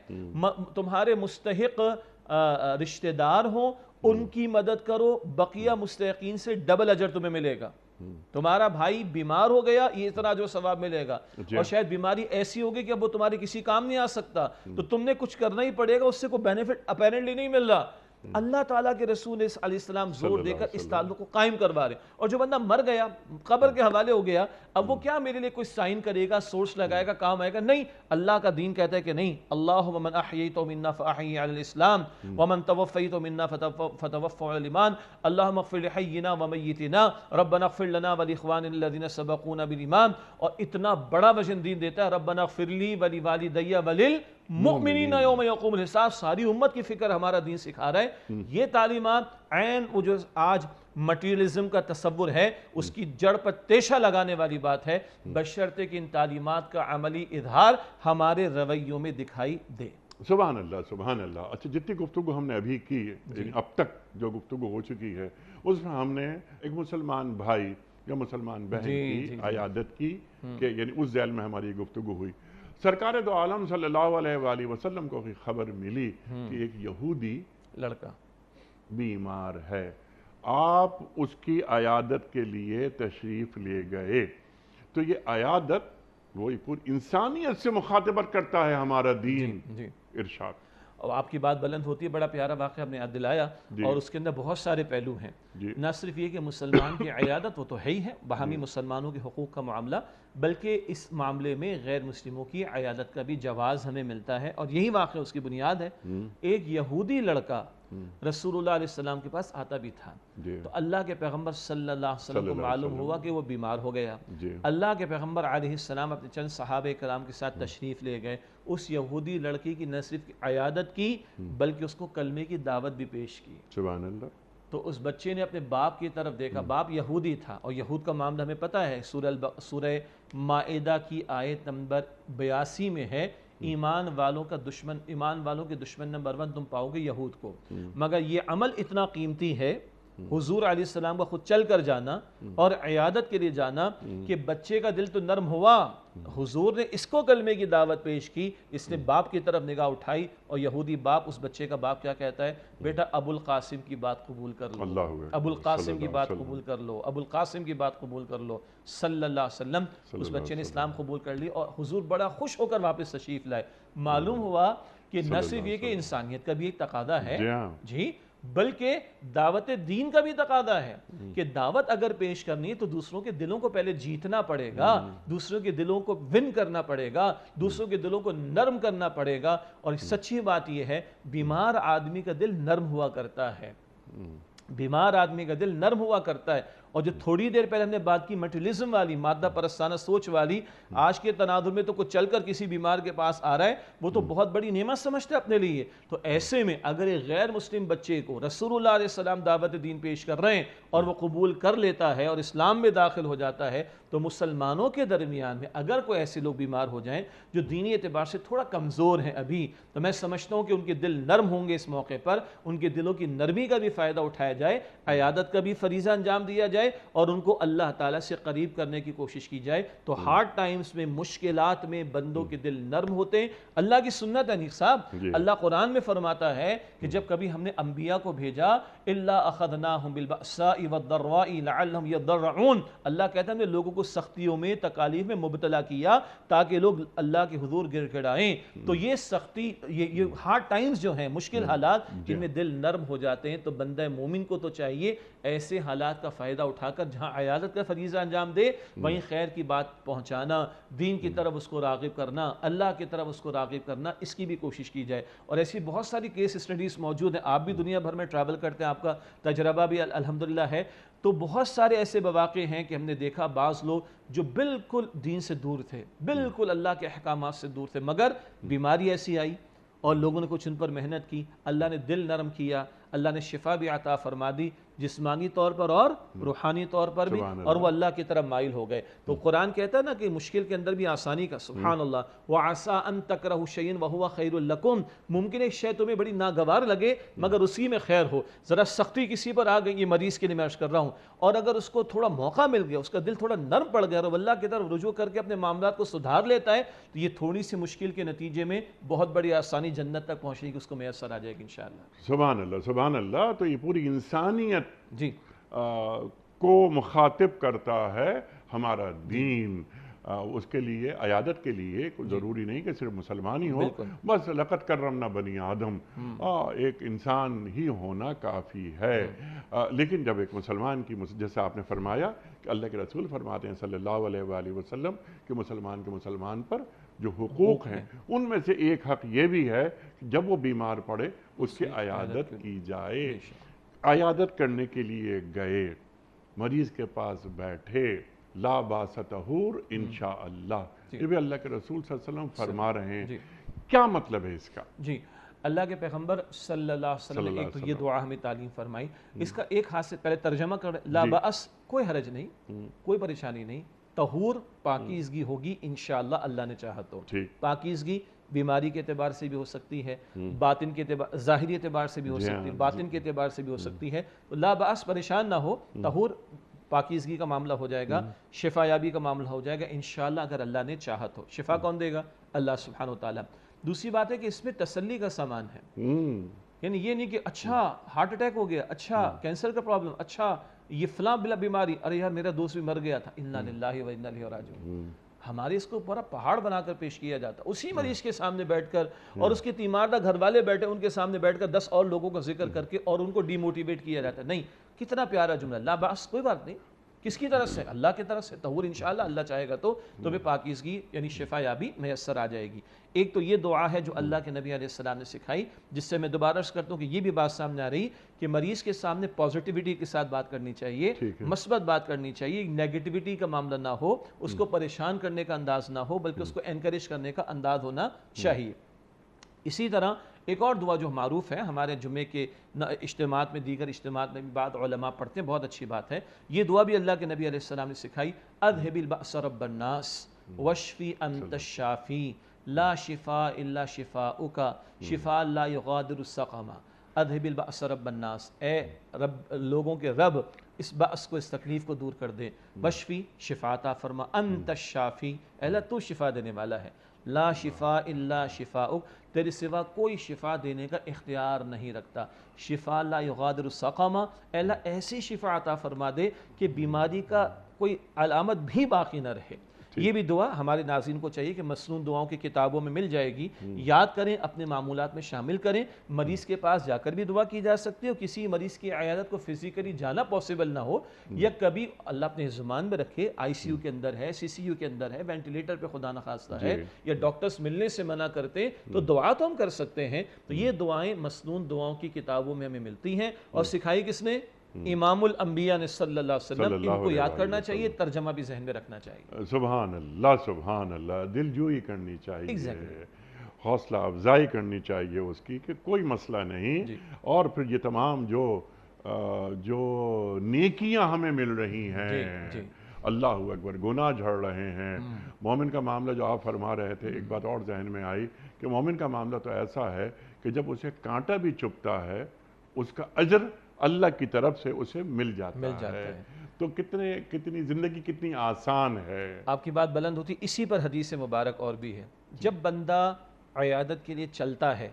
Speaker 2: تمہارے مستحق رشتہ دار ہوں، ان کی مدد کرو، بقیہ مستحقین سے ڈبل اجر تمہیں ملے گا. تمہارا بھائی بیمار ہو گیا یہ اتنا جو ثواب ملے گا،
Speaker 1: جی
Speaker 2: اور شاید بیماری ایسی ہوگی کہ اب وہ تمہارے کسی کام نہیں آ سکتا، تو تم نے کچھ کرنا ہی پڑے گا، اس سے کوئی بینیفٹ اپیرنٹلی نہیں مل رہا۔ اللہ تعالیٰ کے رسول علیہ السلام زور دے کر اس تعلق کو قائم کروا رہے ہیں۔ اور جو بندہ مر گیا، قبر کے حوالے ہو گیا، اب وہ کیا میرے لیے کوئی سائن کرے گا، سورس لگائے گا، کام آئے گا؟ نہیں، اللہ کا دین کہتا ہے کہ نہیں، اللہم من احییت منا فاحیی علی الاسلام ومن توفیت منا فتوفى علی الایمان، اللہم اغفر لحینا ومیتنا ربنا اغفر لنا ولاخواننا الذین سبقونا بالایمان۔ اور اتنا بڑا وژن دین دیتا ہے، ربنا اغفر لی ولوالدی وللمؤمنین یوم یقوم الحساب۔ ساری امت کی فکر ہمارا دین سکھا رہا ہے۔ یہ تعلیمات عین وہ جو آج مٹیریلزم کا تصور ہے اس کی جڑ پر تیشہ لگانے والی بات ہے، بشرطے کہ ان تعلیمات کا عملی اظہار ہمارے رویوں میں دکھائی دے۔
Speaker 1: سبحان اللہ، سبحان اللہ۔ اچھا، جتنی گفتگو ہم نے ابھی کی ہے، یعنی اب تک جو گفتگو ہو چکی ہے، اس میں ہم نے ایک مسلمان بھائی یا مسلمان بہن کی عیادت کی کہ یعنی اس ذیل میں ہماری گفتگو ہوئی۔ سرکار دو عالم صلی اللہ علیہ وآلہ وسلم کو خبر ملی کہ ایک یہودی
Speaker 2: لڑکا
Speaker 1: بیمار ہے، آپ اس کی عیادت کے لیے تشریف لے گئے۔ تو یہ عیادت وہی پوری انسانیت سے مخاطبت کرتا ہے ہمارا دین، ارشاد۔
Speaker 2: اور آپ کی بات بلند ہوتی ہے، بڑا پیارا واقعہ آپ نے یاد دلایا، اور اس کے اندر بہت سارے پہلو ہیں۔ نہ صرف یہ کہ مسلمان کی عیادت وہ تو ہے ہی ہے، باہمی مسلمانوں کے حقوق کا معاملہ، بلکہ اس معاملے میں غیر مسلموں کی عیادت کا بھی جواز ہمیں ملتا ہے، اور یہی واقعہ اس کی بنیاد ہے۔ ایک یہودی لڑکا رسول اللہ علیہ السلام کے پاس آتا بھی تھا، تو اللہ کے پیغمبر صلی اللہ علیہ وسلم کو معلوم ہوا کہ وہ بیمار ہو گیا۔ اللہ کے پیغمبر علیہ السلام اپنے چند صحابہ کرام کے ساتھ تشریف لے گئے، اس یہودی لڑکی کی نہ صرف عیادت کی بلکہ اس کو کلمے کی دعوت بھی پیش کی۔
Speaker 1: سبحان اللہ۔
Speaker 2: تو اس بچے نے اپنے باپ کی طرف دیکھا، باپ یہودی تھا، اور یہود کا معاملہ ہمیں پتہ ہے، سورہ مائدہ کی آیت نمبر 82 میں ہے، ایمان والوں کا دشمن، ایمان والوں کے دشمن نمبر 1 تم پاؤ گے یہود کو۔ مگر یہ عمل اتنا قیمتی ہے، حضور علیہ السلام کا خود چل کر جانا اور عیادت کے لیے جانا، کہ بچے کا دل تو نرم ہوا، حضور نے اس کو کلمے کی دعوت پیش کی، اس نے باپ کی طرف نگاہ اٹھائی، اور یہودی باپ، اس بچے کا باپ کیا کہتا ہے؟ بیٹا ابو القاسم کی بات قبول کر لو، ابو القاسم کی بات قبول کر لو، ابو القاسم کی بات قبول کر لو، صلی اللہ علیہ وسلم۔ اس بچے نے اسلام قبول کر لی، اور حضور بڑا خوش ہو کر واپس تشریف لائے۔ معلوم ہوا کہ نہ صرف یہ کہ انسانیت کا بھی ایک تقاضا ہے، جی، بلکہ دعوت دین کا بھی تقاضا ہے کہ دعوت اگر پیش کرنی ہے تو دوسروں کے دلوں کو پہلے جیتنا پڑے گا، دوسروں کے دلوں کو ون کرنا پڑے گا، دوسروں کے دلوں کو نرم کرنا پڑے گا۔ اور سچی بات یہ ہے، بیمار آدمی کا دل نرم ہوا کرتا ہے، بیمار آدمی کا دل نرم ہوا کرتا ہے۔ اور جو تھوڑی دیر پہلے ہم نے بات کی مٹیریلزم والی، مادہ پرستانہ سوچ والی، آج کے تناظر میں تو کچھ چل کر کسی بیمار کے پاس آ رہا ہے وہ تو بہت بڑی نعمت سمجھتے اپنے لیے۔ تو ایسے میں اگر ایک غیر مسلم بچے کو رسول اللہ علیہ السلام دعوت دین پیش کر رہے ہیں اور وہ قبول کر لیتا ہے اور اسلام میں داخل ہو جاتا ہے، تو مسلمانوں کے درمیان میں اگر کوئی ایسے لوگ بیمار ہو جائیں جو دینی اعتبار سے تھوڑا کمزور ہیں ابھی، تو میں سمجھتا ہوں کہ ان کے دل نرم ہوں گے، اس موقع پر ان کے دلوں کی نرمی کا بھی فائدہ اٹھایا جائے، عیادت کا بھی فریضہ انجام دیا جائے، اور ان کو اللہ تعالیٰ سے قریب کرنے کی کوشش کی جائے۔ تو ہارڈ ٹائمز میں، مشکلات میں بندوں کے دل نرم ہوتے ہیں۔ اللہ کی سنت ہے نیک صاحب، اللہ قرآن میں فرماتا ہے کہ جب کبھی ہم نے انبیاء کو بھیجا، الا اخذناہم بالبأساء والضراء لعلہم یضرعون، اللہ کہتا ہے ہم نے لوگوں کو سختیوں میں، تکالیف میں مبتلا کیا تاکہ لوگ اللہ کے حضور گر گڑائیں۔ تو یہ سختی، یہ ہارڈ ٹائمز جو ہیں، مشکل حالات، جن میں دل نرم ہو جاتے ہیں، تو بندہ مومن کو تو چاہیے ایسے حالات کا فائدہ اٹھا کر جہاں عیادت کا فریضہ انجام دے، وہیں خیر کی بات پہنچانا، دین کی طرف اس کو راغب کرنا، اللہ کی طرف اس کو راغب کرنا، اس کی بھی کوشش کی جائے۔ اور ایسی بہت ساری کیس اسٹڈیز موجود ہیں، آپ بھی دنیا بھر میں ٹریول کرتے ہیں، آپ کا تجربہ بھی الحمدللہ ہے، تو بہت سارے ایسے مواقع ہیں کہ ہم نے دیکھا بعض لوگ جو بالکل دین سے دور تھے، بالکل اللہ کے احکامات سے دور تھے، مگر بیماری ایسی آئی اور لوگوں نے کچھ ان پر محنت کی، اللہ نے دل نرم کیا، اللہ نے شفا بھی عطا فرما دی، جسمانی طور پر اور روحانی طور پر بھی، اور وہ اللہ کی طرف مائل ہو گئے۔ تو قرآن کہتا ہے نا کہ مشکل کے اندر بھی آسانی کا، سبحان اللہ، وَعَسَىٰ أَن تَكْرَهُ شَيْءً وَهُوَ خَيْرٌ لَكُمْ، ممکن ہے ایک شے تمہیں بڑی ناگوار لگے مگر اسی میں خیر ہو۔ ذرا سختی کسی پر آ گئی، یہ مریض کے لیے میں عرض کر رہا ہوں، اور اگر اس کو تھوڑا موقع مل گیا، اس کا دل تھوڑا نرم پڑ گیا اور اللہ کی طرف رجوع کر کے اپنے معاملات کو سدھار لیتا ہے، تو یہ تھوڑی سی مشکل کے نتیجے میں بہت بڑی آسانی جنت تک پہنچنے کی اس کو میسر آ جائے گی انشاءاللہ۔
Speaker 1: سبحان اللہ، سبحان اللہ۔ تو یہ پوری انسانیت
Speaker 2: جی
Speaker 1: کو مخاطب کرتا ہے ہمارا دین. اس کے لیے عیادت کے لیے کوئی ضروری نہیں کہ صرف مسلمان ہی ہو, بس لقد کرمنا بنی آدم, ایک انسان ہی ہونا کافی ہے. لیکن جب ایک مسلمان کی, جیسے آپ نے فرمایا کہ اللہ کے رسول فرماتے ہیں صلی اللہ علیہ وآلہ وسلم کہ مسلمان کے مسلمان پر جو حقوق ہیں ان میں سے ایک حق یہ بھی ہے کہ جب وہ بیمار پڑے اس کی عیادت کی جائے. عیادت کرنے کے لیے گئے, مریض کے پاس بیٹھے, لا باس طہور انشاءاللہ, یہ بھی اللہ کے رسول صلی اللہ علیہ وسلم فرما رہے ہیں. کیا مطلب ہے اس کا؟
Speaker 2: جی, اللہ کے پیغمبر صلی اللہ علیہ وسلم نے ایک تو یہ دعا ہمیں تعلیم فرمائی, اس کا ایک ہاتھ سے پہلے ترجمہ کر, لا باس کوئی حرج نہیں, کوئی پریشانی نہیں, طہور پاکیزگی ہوگی انشاءاللہ اللہ نے چاہا تو. پاکیزگی بیماری کے اعتبار سے بھی ہو سکتی ہے, باطن کے اعتبار, ظاہری اعتبار سے بھی ہو سکتی ہے, باطن کے اعتبار سے بھی ہو سکتی ہے. تو لا باس پریشان نہ ہو, طہور پاکیزگی کا معاملہ ہو جائے گا, شفا یابی کا معاملہ ہو جائے گا انشاءاللہ اگر اللہ نے چاہا تو. شفا کون دے گا؟ اللہ سبحانہ وتعالیٰ. دوسری بات ہے کہ اس میں تسلی کا سامان ہے, یعنی یہ نہیں کہ اچھا ہارٹ اٹیک ہو گیا, اچھا کینسر کا پرابلم, اچھا یہ فلاں بلا بیماری, ارے یار میرا دوست بھی مر گیا تھا, انا للہ و انا الیہ راجعون. ہمارے اس کو پورا پہاڑ بنا کر پیش کیا جاتا, اسی مریض کے سامنے بیٹھ کر, اور اس کے تیماردہ گھر والے بیٹھے ان کے سامنے بیٹھ کر 10 اور لوگوں کا ذکر کر کے اور ان کو ڈی موٹیویٹ کیا جاتا ہے. نہیں, کتنا پیارا جملہ, لا باس کوئی بات نہیں, کس کی طرف سے؟ اللہ کی طرف سے. طہور انشاءاللہ اللہ چاہے گا تو تمہیں پاکیزگی یعنی شفا یابی میسر آ جائے گی. ایک تو یہ دعا ہے جو اللہ کے نبی علیہ السلام نے سکھائی, جس سے میں دوبارہ عرض کرتا ہوں کہ یہ بھی بات سامنے آ رہی کہ مریض کے سامنے پازیٹیوٹی کے ساتھ بات کرنی چاہیے, مثبت بات کرنی چاہیے, نیگیٹیوٹی کا معاملہ نہ ہو, اس کو پریشان کرنے کا انداز نہ ہو, بلکہ اس کو انکریج کرنے کا انداز ہونا چاہیے. اسی طرح ایک اور دعا جو معروف ہے ہمارے جمعے کے اجتماعات میں, دیگر اجتماعات میں بھی بعض علماء پڑھتے ہیں, بہت اچھی بات ہے. یہ دعا بھی اللہ کے نبی علیہ السلام نے سکھائی, اذهب البأس رب الناس واشفی انت الشافی لا شفاء الا شفاؤک شفاء لا یغادر سقما. اذهب البأس رب الناس, اے رب لوگوں کے رب, اس بأس کو, اس تکلیف کو دور کر دے. واشفی شفا عطا فرما, انت الشافی اللہ تو شفا دینے والا ہے. لا شفاء الا شفاؤک, تیرے سوا کوئی شفا دینے کا اختیار نہیں رکھتا. شفاء لا یغادر سقما, اللہ ایسی شفا عطا فرما دے کہ بیماری کا کوئی علامت بھی باقی نہ رہے. یہ بھی دعا ہمارے ناظرین کو چاہیے کہ مسنون دعاؤں کی کتابوں میں مل جائے گی, یاد کریں, اپنے معمولات میں شامل کریں. مریض کے پاس جا کر بھی دعا کی جا سکتی ہے, اور کسی مریض کی عیادت کو فزیکلی جانا پاسبل نہ ہو, یا کبھی اللہ اپنے زمان میں رکھے, آئی سی یو کے اندر ہے, سی سی یو کے اندر ہے, وینٹیلیٹر پہ خدا نخواستہ ہے, یا ڈاکٹرز ملنے سے منع کرتے, تو دعا تو ہم کر سکتے ہیں. تو یہ دعائیں مسنون دعاؤں کی کتابوں میں ہمیں ملتی ہیں, اور سکھائی کس نے؟ امام الانبیاء نے صلی اللہ علیہ وسلم. ان کو یاد کرنا چاہیے, ترجمہ بھی ذہن میں رکھنا چاہیے.
Speaker 1: سبحان اللہ, سبحان اللہ. دل جوئی کرنی چاہیے, حوصلہ افزائی کرنی چاہیے اس کی کہ کوئی مسئلہ نہیں. اور پھر یہ تمام جو نیکیاں ہمیں مل رہی ہیں, اللہ اکبر, گناہ جھڑ رہے ہیں. مومن کا معاملہ جو آپ فرما رہے تھے, ایک بات اور ذہن میں آئی کہ مومن کا معاملہ تو ایسا ہے کہ جب اسے کانٹا بھی چبھتا ہے اس کا اجر اللہ کی طرف سے اسے مل جاتا ہے. تو کتنی زندگی کتنی آسان ہے.
Speaker 2: آپ کی بات بلند ہوتی, اسی پر حدیث مبارک اور بھی ہے. جب بندہ عیادت کے لیے چلتا ہے,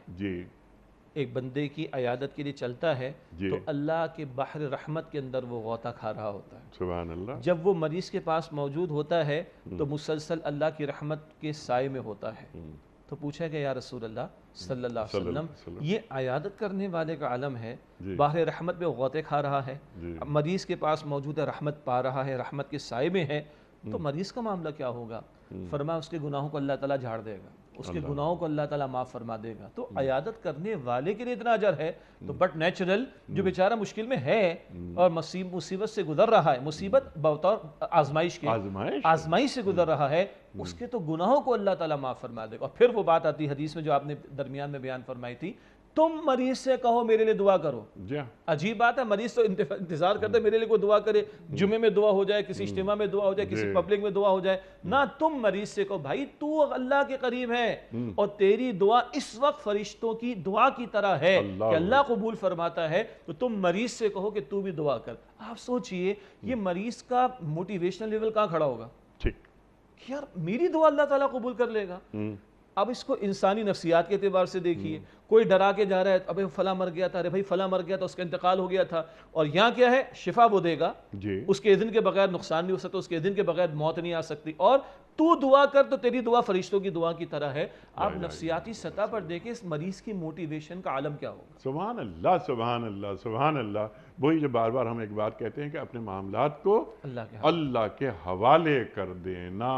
Speaker 2: ایک بندے کی عیادت کے لیے چلتا ہے, تو اللہ کے بحر رحمت کے اندر وہ غوطہ کھا رہا ہوتا ہے.
Speaker 1: سبحان اللہ.
Speaker 2: جب وہ مریض کے پاس موجود ہوتا ہے تو مسلسل اللہ کی رحمت کے سائے میں ہوتا ہے. تو پوچھا کہ یا رسول اللہ صلی اللہ علیہ وسلم, یہ عیادت کرنے والے کا علم ہے, بحر رحمت میں غوطے کھا رہا ہے, مریض کے پاس موجود ہے, رحمت پا رہا ہے, رحمت کے سائے میں ہے, تو مریض کا معاملہ کیا ہوگا؟ فرمایا اس کے گناہوں کو اللہ تعالیٰ جھاڑ دے گا, اس کے گناہوں کو اللہ تعالیٰ معاف فرما دے گا. تو عیادت کرنے والے کے لیے اتنا اجر ہے, تو بٹ نیچرل جو بیچارہ مشکل میں ہے اور مصیبت سے گزر رہا ہے, مصیبت بطور آزمائش کے, آزمائش سے گزر رہا ہے, اس کے تو گناہوں کو اللہ تعالیٰ معاف فرما دے گا. اور پھر وہ بات آتی حدیث میں جو آپ نے درمیان میں بیان فرمائی تھی, تم مریض سے کہو میرے لیے دعا کرو. عجیب بات ہے, مریض تو انتظار کرتے میرے لیے کوئی دعا کرے, جمعے میں دعا ہو جائے, کسی اجتماع میں دعا ہو جائے, کسی پبلک میں دعا ہو جائے. نہ, تم مریض سے کہو بھائی تو اللہ کے قریب ہے, اور تیری دعا اس وقت فرشتوں کی دعا کی طرح ہے کہ اللہ قبول فرماتا ہے, تو تم مریض سے کہو کہ تو بھی دعا کر. آپ سوچئے یہ مریض کا موٹیویشنل لیول کہاں کھڑا ہوگا کہ یار میری دعا اللہ تعالیٰ قبول کر لے گا. اب اس کو انسانی نفسیات کے اعتبار سے دیکھیے، کوئی ڈرا کے جا رہا ہے، ابے فلاں مر گیا تھا، ارے بھائی فلاں مر گیا تھا، اس کا انتقال ہو گیا تھا، اور یہاں کیا ہے، شفا وہ دے گا،
Speaker 1: جی
Speaker 2: اس کے اذن کے بغیر نقصان نہیں ہو سکتا، اس کے اذن کے بغیر موت نہیں آ سکتی، اور تو دعا کر تو تیری دعا فرشتوں کی دعا کی طرح ہے۔ آپ نفسیاتی سطح پر دیکھیں اس مریض کی موٹیویشن کا عالم کیا ہوگا۔
Speaker 1: سبحان اللہ سبحان اللہ سبحان اللہ۔ وہی جو بار بار ہم ایک بات کہتے ہیں کہ اپنے معاملات کو اللہ کے حوالے کر دینا۔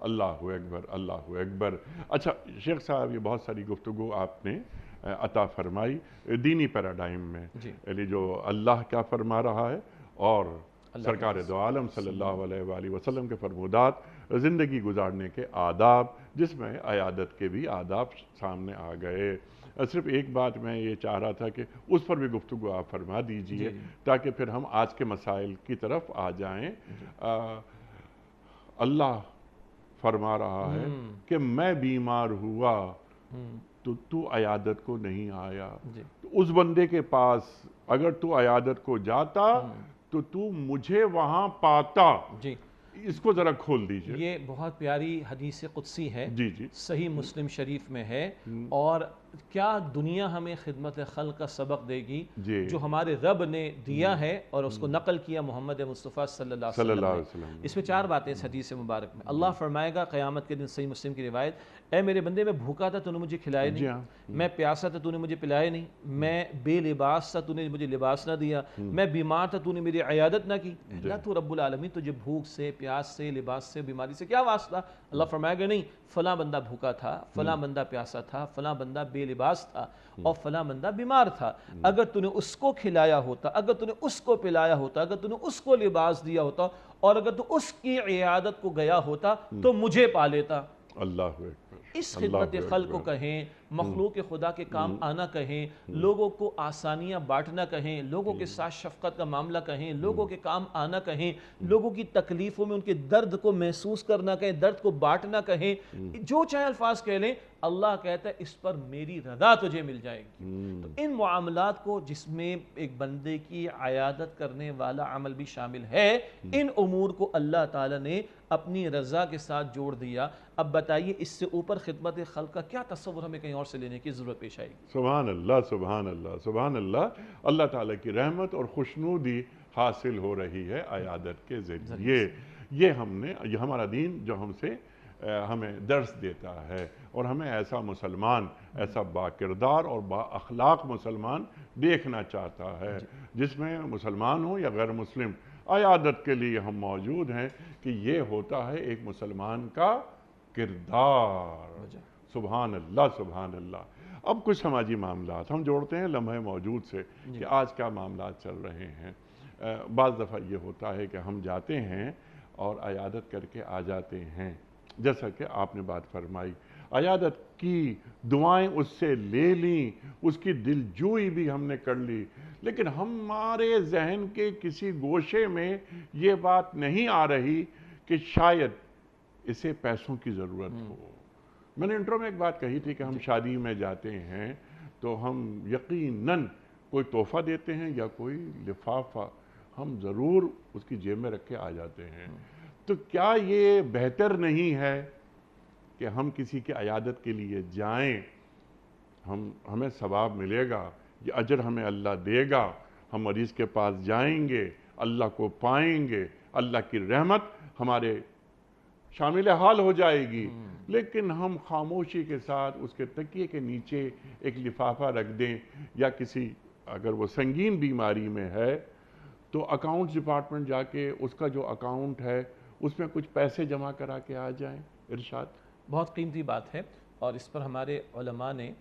Speaker 1: اللہ اکبر اللہ اکبر۔ اچھا شیخ صاحب، یہ بہت ساری گفتگو آپ نے عطا فرمائی دینی پیراڈائم میں، یعنی جو اللہ کیا فرما رہا ہے اور سرکار دو عالم صلی اللہ علیہ وآلہ وسلم کے فرمودات، زندگی گزارنے کے آداب، جس میں عیادت کے بھی آداب سامنے آ گئے۔ صرف ایک بات میں یہ چاہ رہا تھا کہ اس پر بھی گفتگو آپ فرما دیجئے تاکہ پھر ہم آج کے مسائل کی طرف آ جائیں۔ اللہ فرما رہا ہے کہ میں بیمار ہوا تو عیادت کو نہیں آیا، اس بندے کے پاس اگر تو عیادت کو جاتا تو مجھے وہاں پاتا۔ اس کو ذرا کھول دیجئے۔
Speaker 2: یہ بہت پیاری حدیث قدسی ہے،
Speaker 1: جی جی
Speaker 2: صحیح مسلم شریف میں ہے، اور کیا دنیا ہمیں خدمت خلق کا سبق دے گی جو ہمارے رب نے دیا ہے اور اس کو نقل کیا محمد مصطفیٰ صلی اللہ علیہ وسلم نے۔ اس میں 4 باتیں اس حدیث مبارک میں۔ اللہ فرمائے گا قیامت کے دن، صحیح مسلم کی روایت، اے میرے بندے، میں بھوکا تھا تو نے مجھے کھلایا نہیں، میں پیاسا تھا تو نے مجھے پلایا نہیں، میں بے لباس تھا تو نے مجھے لباس نہ دیا، میں بیمار تھا تو نے میری عیادت نہ کی۔ اللہ تو رب العالمین، تجھے بھوک سے، پیاس سے، لباس سے، بیماری سے کیا واسطہ؟ اللہ فرمائے گا نہیں، فلاں بندہ بھوکا تھا، فلاں بندہ پیاسا تھا، فلاں بندہ بے لباس تھا، اور فلاں بندہ بیمار تھا۔ اگر تو نے اس کو کھلایا ہوتا، اگر تو نے اس کو پلایا ہوتا، اگر تو نے اس کو لباس دیا ہوتا، اور اگر تو اس کی عیادت کو گیا ہوتا تو مجھے پا لیتا۔
Speaker 1: اللہ اکبر۔
Speaker 2: اس خدمت خلق کو کہیں، مخلوق خدا کے کام آنا کہیں، لوگوں کو آسانیاں بانٹنا کہیں، لوگوں کے ساتھ شفقت کا معاملہ کہیں، لوگوں کے کام آنا کہیں، لوگوں کی تکلیفوں میں ان کے درد کو محسوس کرنا کہیں، درد کو بانٹنا کہیں، جو چاہے الفاظ کہہ لیں، اللہ کہتا ہے اس پر میری رضا تجھے مل جائے گی۔ تو ان معاملات کو، جس میں ایک بندے کی عیادت کرنے والا عمل بھی شامل ہے، ان امور کو اللہ تعالیٰ نے اپنی رضا کے ساتھ جوڑ دیا۔ اب بتائیے اس سے اوپر خدمت خلق کا کیا تصور ہمیں کہیں اور سے لینے کی ضرورت پیش آئے گی؟
Speaker 1: سبحان اللہ سبحان اللہ سبحان اللہ۔ اللہ تعالیٰ کی رحمت اور خوشنودی حاصل ہو رہی ہے عیادت کے ذریعے۔ یہ ہمارا دین جو ہمیں درس دیتا ہے، اور ہمیں ایسا مسلمان، ایسا با کردار اور با اخلاق مسلمان دیکھنا چاہتا ہے، جس میں مسلمان ہوں یا غیر مسلم عیادت کے لیے ہم موجود ہیں، کہ یہ ہوتا ہے ایک مسلمان کا کردار۔ سبحان اللہ سبحان اللہ۔ اب کچھ سماجی معاملات ہم جوڑتے ہیں لمحہ موجود سے کہ آج کیا معاملات چل رہے ہیں۔ بعض دفعہ یہ ہوتا ہے کہ ہم جاتے ہیں اور عیادت کر کے آ جاتے ہیں، جیسا کہ آپ نے بات فرمائی، عیادت کی دعائیں اس سے لے لیں، اس کی دل جوئی بھی ہم نے کر لی، لیکن ہمارے ذہن کے کسی گوشے میں یہ بات نہیں آ رہی کہ شاید اسے پیسوں کی ضرورت ہو۔ میں نے انٹرو میں ایک بات کہی تھی کہ ہم شادی میں جاتے ہیں تو ہم یقیناً کوئی تحفہ دیتے ہیں یا کوئی لفافہ ہم ضرور اس کی جیب میں رکھ کے آ جاتے ہیں۔ تو کیا یہ بہتر نہیں ہے کہ ہم کسی کی عیادت کے لیے جائیں، ہمیں ثواب ملے گا، یہ اجر ہمیں اللہ دے گا، ہم مریض کے پاس جائیں گے، اللہ کو پائیں گے، اللہ کی رحمت ہمارے شامل حال ہو جائے گی، لیکن ہم خاموشی کے ساتھ اس کے تکیے کے نیچے ایک لفافہ رکھ دیں، یا کسی اگر وہ سنگین بیماری میں ہے تو اکاؤنٹس ڈپارٹمنٹ جا کے اس کا جو اکاؤنٹ ہے اس میں کچھ پیسے جمع کرا کے آ جائیں۔ ارشاد۔
Speaker 2: بہت قیمتی بات ہے، اور اس پر ہمارے علماء نے،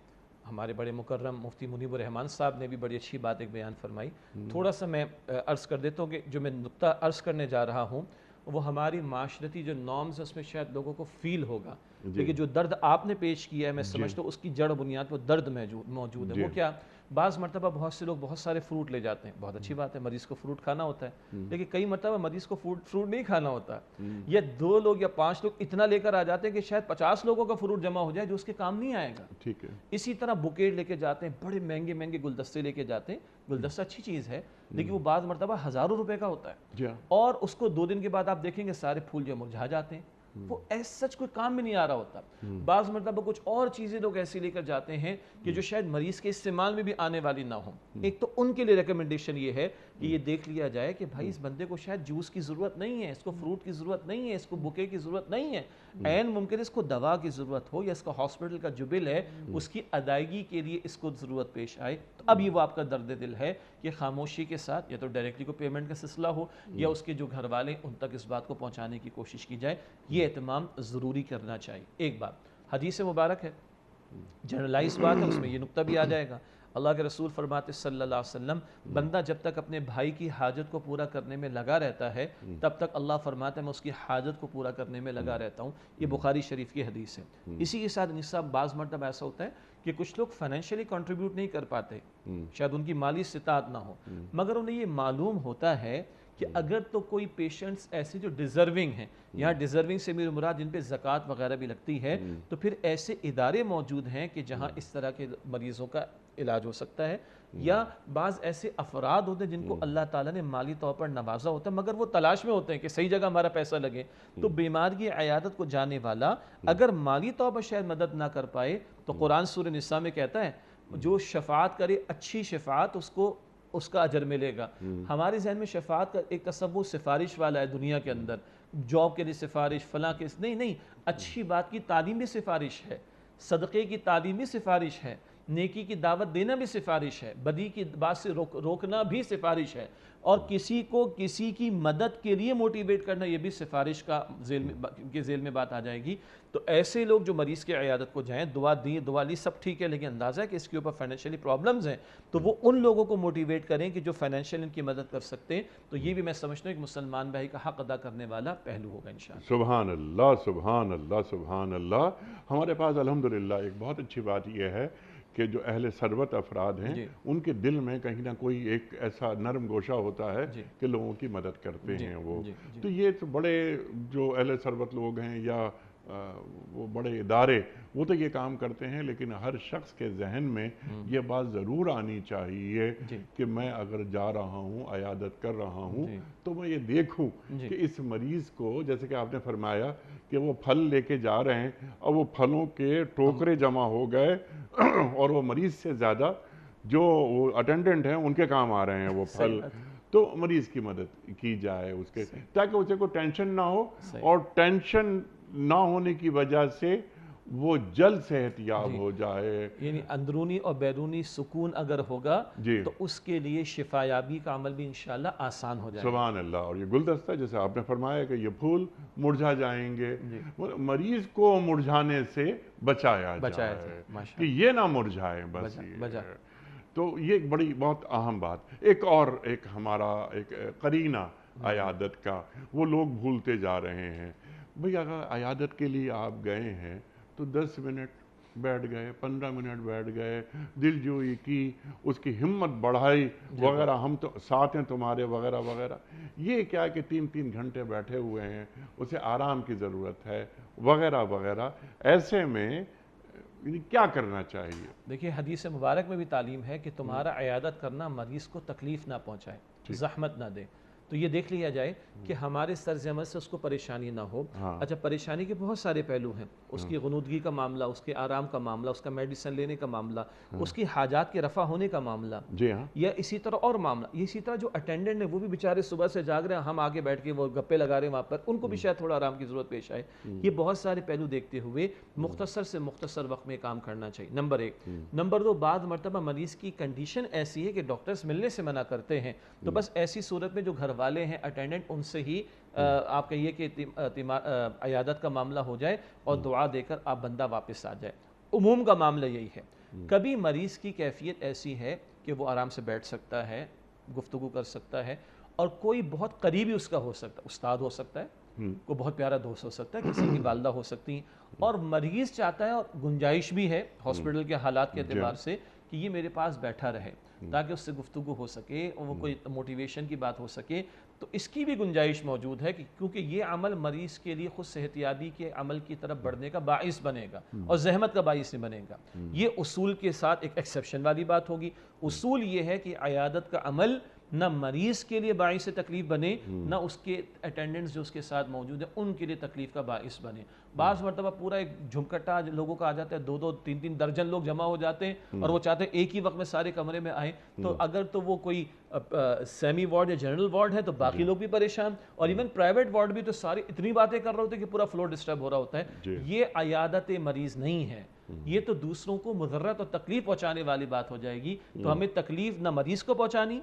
Speaker 2: ہمارے بڑے مکرم مفتی منیب الرحمان صاحب نے بھی بڑی اچھی بات ایک بیان فرمائی۔ تھوڑا سا میں عرض کر دیتا ہوں کہ جو میں نقطہ عرض کرنے جا رہا ہوں وہ ہماری معاشرتی جو نارمز ہیں اس میں شاید لوگوں کو فیل ہوگا، لیکن جو درد آپ نے پیش کیا ہے میں سمجھتا ہوں اس کی جڑ بنیاد وہ درد موجود ہے۔ وہ کیا؟ بعض مرتبہ بہت سے لوگ بہت سارے فروٹ لے جاتے ہیں، بہت اچھی بات ہے، مریض کو فروٹ کھانا ہوتا ہے، لیکن کئی مرتبہ مریض کو فروٹ نہیں کھانا ہوتا، یا 2 لوگ یا 5 لوگ اتنا لے کر آ جاتے ہیں کہ شاید 50 لوگوں کا فروٹ جمع ہو جائے جو اس کے کام نہیں آئے گا۔
Speaker 1: ٹھیک ہے۔
Speaker 2: اسی طرح بوکیٹ لے کے جاتے ہیں، بڑے مہنگے مہنگے گلدستے لے کے جاتے ہیں، گلدستہ اچھی چیز ہے لیکن وہ بعض مرتبہ ہزاروں روپے کا ہوتا ہے، اور اس کو 2 دن کے بعد آپ دیکھیں گے سارے پھول جو مرجھا جاتے ہیں، وہ ایس سچ کوئی کام میں نہیں آ رہا ہوتا. بعض مرتبہ کچھ اور چیزیں لوگ ایسی لے کر جاتے ہیں کہ جو شاید مریض کے استعمال میں بھی آنے والی نہ ہوں. ایک تو ان کے لیے ریکمنڈیشن یہ ہے کہ یہ دیکھ لیا جائے کہ بھائی اس بندے کو شاید جوس کی ضرورت نہیں ہے, اس کو فروٹ کی ضرورت نہیں ہے, اس کو بوکے کی ضرورت نہیں ہے, عین ممکن اس کو دوا کی ضرورت ہو, یا اس کا ہاسپٹل کا جو بل ہے اس کی ادائیگی کے لیے اس کو ضرورت پیش آئے. تو اب یہ وہ آپ کا درد دل ہے کہ خاموشی کے ساتھ یا تو ڈائریکٹلی کو پیمنٹ کا سلسلہ ہو, یا اس کے جو گھر والے ان تک اس بات کو پہنچانے کی کوشش کی جائے. یہ اہتمام ضروری کرنا چاہیے. ایک بات حدیث مبارک ہے, جنرلائز بات ہے, اس میں یہ نقطہ بھی آ جائے گا. اللہ کے رسول فرماتے صلی اللہ علیہ وسلم, بندہ جب تک اپنے بھائی کی حاجت کو پورا کرنے میں لگا رہتا ہے تب تک اللہ فرماتا ہے میں اس کی حاجت کو پورا کرنے میں لگا رہتا ہوں. یہ بخاری شریف کی حدیث ہے. اسی کے ساتھ نصاب بعض مرتبہ ایسا ہوتا ہے کہ کچھ لوگ فائنینشلی کنٹریبیوٹ نہیں کر پاتے, شاید ان کی مالی استطاعت نہ ہو, مگر انہیں یہ معلوم ہوتا ہے کہ اگر تو کوئی پیشنٹس ایسے جو ڈیزرونگ ہیں, یہاں ڈیزرونگ سے میرے مراد جن پہ زکوٰۃ وغیرہ بھی لگتی ہے, تو پھر ایسے ادارے موجود ہیں کہ جہاں اس طرح کے مریضوں کا علاج ہو سکتا ہے. یا بعض ایسے افراد ہوتے ہیں جن کو اللہ تعالیٰ نے مالی طور پر نوازا ہوتا ہے مگر وہ تلاش میں ہوتے ہیں کہ صحیح جگہ ہمارا پیسہ لگے. تو بیمار کی عیادت کو جانے والا اگر مالی طور پر شاید مدد نہ کر پائے تو قرآن سورہ نساء میں کہتا ہے جو شفاعت کرے اچھی شفاعت اس کو اس کا اجر ملے گا. ہمارے ذہن میں شفاعت کا ایک تصور سفارش والا ہے دنیا کے اندر, جاب کے لیے سفارش, فلاں کے نہیں, اچھی بات کی تعلیم بھی سفارش ہے, صدقے کی تعلیم بھی سفارش ہے, نیکی کی دعوت دینا بھی سفارش ہے, بدی کی بات سے روکنا بھی سفارش ہے, اور کسی کو کسی کی مدد کے لیے موٹیویٹ کرنا یہ بھی سفارش کا ذیل میں بات آ جائے گی. تو ایسے لوگ جو مریض کی عیادت کو جائیں, دعا دی دعا لی سب ٹھیک ہے, لیکن اندازہ ہے کہ اس کے اوپر فائنینشلی پرابلمز ہیں, تو وہ ان لوگوں کو موٹیویٹ کریں کہ جو فائنینشلی ان کی مدد کر سکتے ہیں. تو یہ بھی میں سمجھتا ہوں ایک مسلمان بھائی کا حق ادا کرنے والا پہلو ہوگا انشاءاللہ.
Speaker 1: سبحان اللہ سبحان اللہ سبحان اللہ. ہمارے پاس الحمدللہ ایک بہت اچھی بات یہ ہے کہ جو اہل ثروت افراد ہیں ان کے دل میں کہیں نہ کوئی ایک ایسا نرم گوشہ ہوتا ہے کہ لوگوں کی مدد کرتے ہیں وہ. تو یہ تو بڑے جو اہل ثروت لوگ ہیں یا وہ بڑے ادارے وہ تو یہ کام کرتے ہیں, لیکن ہر شخص کے ذہن میں یہ بات ضرور آنی چاہیے کہ میں اگر جا رہا ہوں, عیادت کر رہا ہوں, تو میں یہ دیکھوں کہ اس مریض کو, جیسے کہ آپ نے فرمایا کہ وہ پھل لے کے جا رہے ہیں اور وہ پھلوں کے ٹوکرے جمع ہو گئے اور وہ مریض سے زیادہ جو وہ اٹینڈنٹ ہیں ان کے کام آ رہے ہیں وہ پھل, تو مریض کی مدد کی جائے اس کے, تاکہ اسے کوئی ٹینشن نہ ہو, اور ٹینشن نہ ہونے کی وجہ سے وہ جلد صحت یاب ہو جائے.
Speaker 2: یعنی اندرونی اور بیرونی سکون اگر ہوگا تو اس کے لیے شفا یابی کا عمل بھی انشاءاللہ آسان ہو جائے گا.
Speaker 1: سبحان اللہ. اور یہ گلدستہ جیسے آپ نے فرمایا کہ یہ پھول مرجھا جائیں گے, مریض کو مرجھانے سے بچایا جائے کہ یہ نہ مرجھائے بس. تو یہ ایک بڑی بہت اہم بات. ایک اور ایک ہمارا ایک قرینہ عیادت کا وہ لوگ بھولتے جا رہے ہیں. بھئی اگر عیادت کے لیے آپ گئے ہیں تو 10 منٹ بیٹھ گئے, 15 منٹ بیٹھ گئے, دل جوئی کی, اس کی ہمت بڑھائی وغیرہ, ہم تو ساتھ ہیں تمہارے وغیرہ وغیرہ. یہ کیا ہے کہ 3 گھنٹے بیٹھے ہوئے ہیں, اسے آرام کی ضرورت ہے وغیرہ وغیرہ. ایسے میں کیا کرنا چاہیے؟
Speaker 2: دیکھیے حدیث مبارک میں بھی تعلیم ہے کہ تمہارا عیادت کرنا مریض کو تکلیف نہ پہنچائے, زحمت نہ دے. تو یہ دیکھ لیا جائے کہ ہمارے طرز عمل سے اس کو پریشانی نہ ہو. اچھا, پریشانی کے بہت سارے پہلو ہیں, اس کی غنودگی کا معاملہ, اس کے آرام کا معاملہ, اس کا میڈیسن لینے کا معاملہ, اس کی حاجات کے رفع ہونے کا معاملہ, یا اسی طرح اور معاملہ. اسی طرح جو اٹینڈنٹ ہیں وہ بھی بیچارے صبح سے جاگ رہے ہیں, ہم آگے بیٹھ کے وہ گپے لگا رہے ہیں وہاں پر, ان کو بھی شاید تھوڑا آرام کی ضرورت پیش آئے. یہ بہت سارے پہلو دیکھتے ہوئے مختصر سے مختصر وقت میں کام کرنا چاہیے, نمبر 1. نمبر 2, بعض مرتبہ مریض کی کنڈیشن ایسی ہے کہ ڈاکٹرز ملنے سے منع کرتے ہیں, تو بس ایسی صورت میں جو گھر والے ہیں اٹینڈنٹ, ان سے ہی آپ کہیے کہ عیادت کا معاملہ ہو جائے اور دعا دے کر آپ بندہ واپس آ جائے. عموم کا معاملہ یہی ہے. کبھی مریض کی کیفیت ایسی ہے کہ وہ آرام سے بیٹھ سکتا ہے, گفتگو کر سکتا ہے, اور کوئی بہت قریبی اس کا ہو سکتا ہے, استاد ہو سکتا ہے, کوئی بہت پیارا دوست ہو سکتا ہے, کسی کی والدہ ہو سکتی ہیں, اور مریض چاہتا ہے, اور گنجائش بھی ہے ہاسپٹل کے حالات کے اعتبار سے, کہ یہ میرے پاس بیٹھا رہے تاکہ اس سے گفتگو ہو سکے اور وہ کوئی موٹیویشن کی بات ہو سکے. تو اس کی بھی گنجائش موجود ہے, کیونکہ یہ عمل مریض کے لیے خود صحتیابی کے عمل کی طرف بڑھنے کا باعث بنے گا اور زحمت کا باعث نہیں بنے گا. یہ اصول کے ساتھ ایک ایکسیپشن والی بات ہوگی. اصول یہ ہے کہ عیادت کا عمل نہ مریض کے لیے باعث تکلیف بنے، نہ اس کے اٹینڈنٹس جو اس کے ساتھ موجود ہیں ان کے لیے تکلیف کا باعث بنے۔ بعض مرتبہ پورا ایک جھمکٹا لوگوں کا آ جاتا ہے، 2 2 3 3 درجن لوگ جمع ہو جاتے ہیں اور وہ چاہتے ہیں ایک ہی وقت میں سارے کمرے میں آئیں، تو اگر تو وہ کوئی سیمی وارڈ یا جنرل وارڈ ہے تو باقی لوگ بھی پریشان، اور ایون پرائیویٹ وارڈ بھی تو ساری اتنی باتیں کر رہے ہوتے ہیں کہ پورا فلور ڈسٹرب ہو رہا ہوتا ہے۔ یہ عیادت مریض نہیں ہے، یہ تو دوسروں کو مضرت اور تکلیف پہنچانے والی بات ہو جائے گی۔ تو ہمیں تکلیف نہ مریض کو پہنچانی،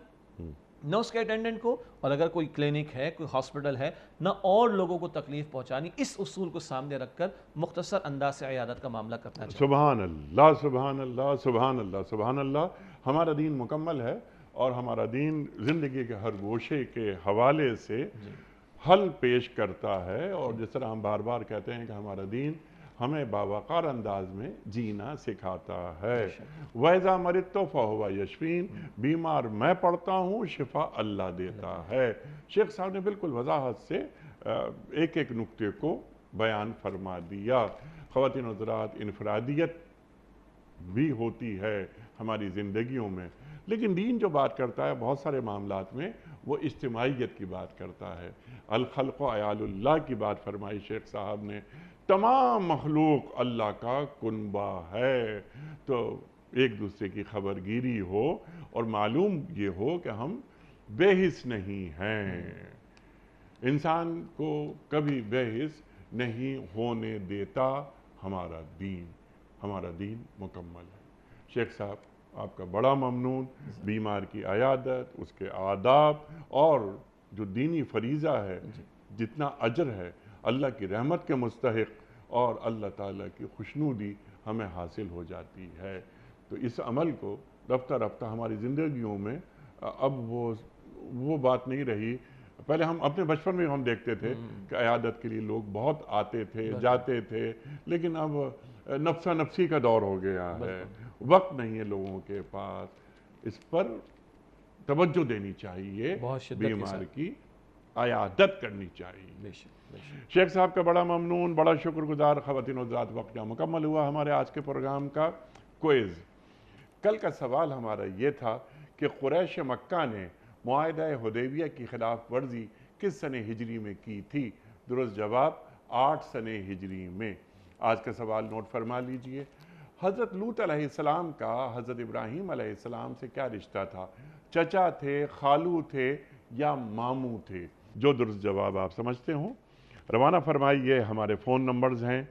Speaker 2: نہ اس کے اٹینڈنٹ کو، اور اگر کوئی کلینک ہے، کوئی ہاسپٹل ہے، نہ اور لوگوں کو تکلیف پہنچانی۔ اس اصول کو سامنے رکھ کر مختصر انداز سے عیادت کا معاملہ کرنا چاہیے۔
Speaker 1: سبحان اللہ، سبحان اللہ، سبحان اللہ، سبحان اللہ۔ ہمارا دین مکمل ہے اور ہمارا دین زندگی کے ہر گوشے کے حوالے سے حل پیش کرتا ہے، اور جس طرح ہم بار بار کہتے ہیں کہ ہمارا دین ہمیں باوقار انداز میں جینا سکھاتا ہے۔ وَإِذَا مَرِضْتُ فَهُوَ يَشْفِينِ، بیمار میں پڑتا ہوں، شفا اللہ دیتا ہے۔ شیخ صاحب نے بالکل وضاحت سے ایک ایک نکتے کو بیان فرما دیا۔ خواتین حضرات، انفرادیت بھی ہوتی ہے ہماری زندگیوں میں، لیکن دین جو بات کرتا ہے بہت سارے معاملات میں وہ اجتماعیت کی بات کرتا ہے۔ الخلق عیال اللہ کی بات فرمائی شیخ صاحب نے، تمام مخلوق اللہ کا کنبہ ہے، تو ایک دوسرے کی خبرگیری ہو اور معلوم یہ ہو کہ ہم بے حس نہیں ہیں۔ انسان کو کبھی بے حس نہیں ہونے دیتا ہمارا دین، ہمارا دین مکمل ہے۔ شیخ صاحب آپ کا بڑا ممنون، بیمار کی عیادت، اس کے آداب اور جو دینی فریضہ ہے، جتنا اجر ہے اللہ کی رحمت کے مستحق اور اللہ تعالیٰ کی خوشنودی ہمیں حاصل ہو جاتی ہے۔ تو اس عمل کو رفتہ رفتہ ہماری زندگیوں میں اب وہ بات نہیں رہی۔ پہلے ہم اپنے بچپن میں ہم دیکھتے تھے کہ عیادت کے لیے لوگ بہت آتے تھے، جاتے تھے، لیکن اب نفسا نفسی کا دور ہو گیا ہے، وقت نہیں ہے لوگوں کے پاس۔ اس پر توجہ دینی چاہیے، بیمار کی عیادت کرنی چاہیے۔ شیخ صاحب کا بڑا ممنون، بڑا شکر گزار۔ خواتین و حضرات، وقت مکمل ہوا ہمارے آج کے پروگرام کا کوئز۔ کل کا سوال ہمارا یہ تھا کہ قریش مکہ نے معاہدہ حدیبیہ کی خلاف ورزی کس سنہ ہجری میں کی تھی؟ درست جواب 8 سنہ ہجری میں۔ آج کا سوال نوٹ فرما لیجئے۔ حضرت لوط علیہ السلام کا حضرت ابراہیم علیہ السلام سے کیا رشتہ تھا؟ چچا تھے، خالو تھے یا ماموں تھے؟ جو درست جواب آپ سمجھتے ہوں روانہ فرمائیے۔ ہمارے فون نمبرز ہیں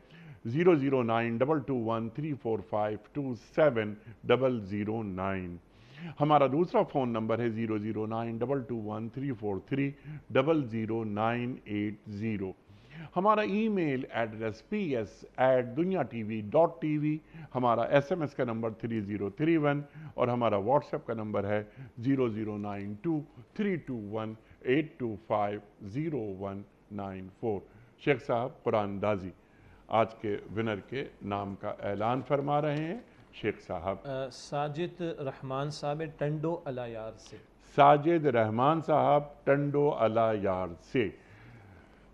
Speaker 1: 0092214527009۔ ہمارا دوسرا فون نمبر ہے 009221343000980۔ ہمارا ای میل ایڈریس ps@dunyatv.tv، ہمارا SMS کا نمبر 3031، اور ہمارا واٹس ایپ کا نمبر ہے 00923218250194۔ شیخ صاحب قرآن اندازی آج کے ونر کے نام کا اعلان فرما رہے ہیں۔ شیخ صاحب
Speaker 2: ساجد رحمان صاحب ٹنڈو الایار سے۔
Speaker 1: ساجد رحمان صاحب ٹنڈو الایار سے۔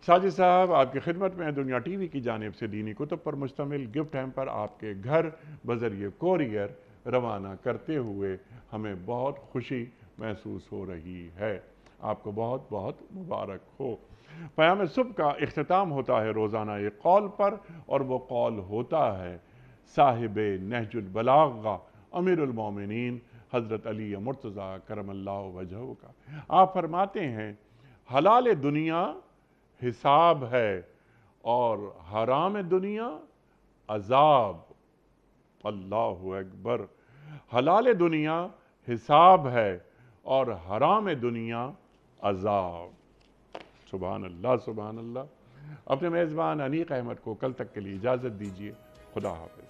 Speaker 1: ساجد صاحب آپ کی خدمت میں دنیا ٹی وی کی جانب سے دینی کتب پر مشتمل گفٹ ہیمپر آپ کے گھر بذریعہ کوریئر روانہ کرتے ہوئے ہمیں بہت خوشی محسوس ہو رہی ہے۔ آپ کو بہت بہت مبارک ہو۔ پیام صبح کا اختتام ہوتا ہے روزانہ ایک قول پر، اور وہ قول ہوتا ہے صاحب نہج البلاغہ امیر المومنین حضرت علی مرتضیٰ کرم اللہ وجہہ کا۔ آپ فرماتے ہیں حلال دنیا حساب ہے اور حرام دنیا عذاب۔ اللہ اکبر۔ حلال دنیا حساب ہے اور حرام دنیا عذاب۔ سبحان اللہ، سبحان اللہ۔ اپنے میزبان انیق احمد کو کل تک کے لیے اجازت دیجیے۔ خدا حافظ۔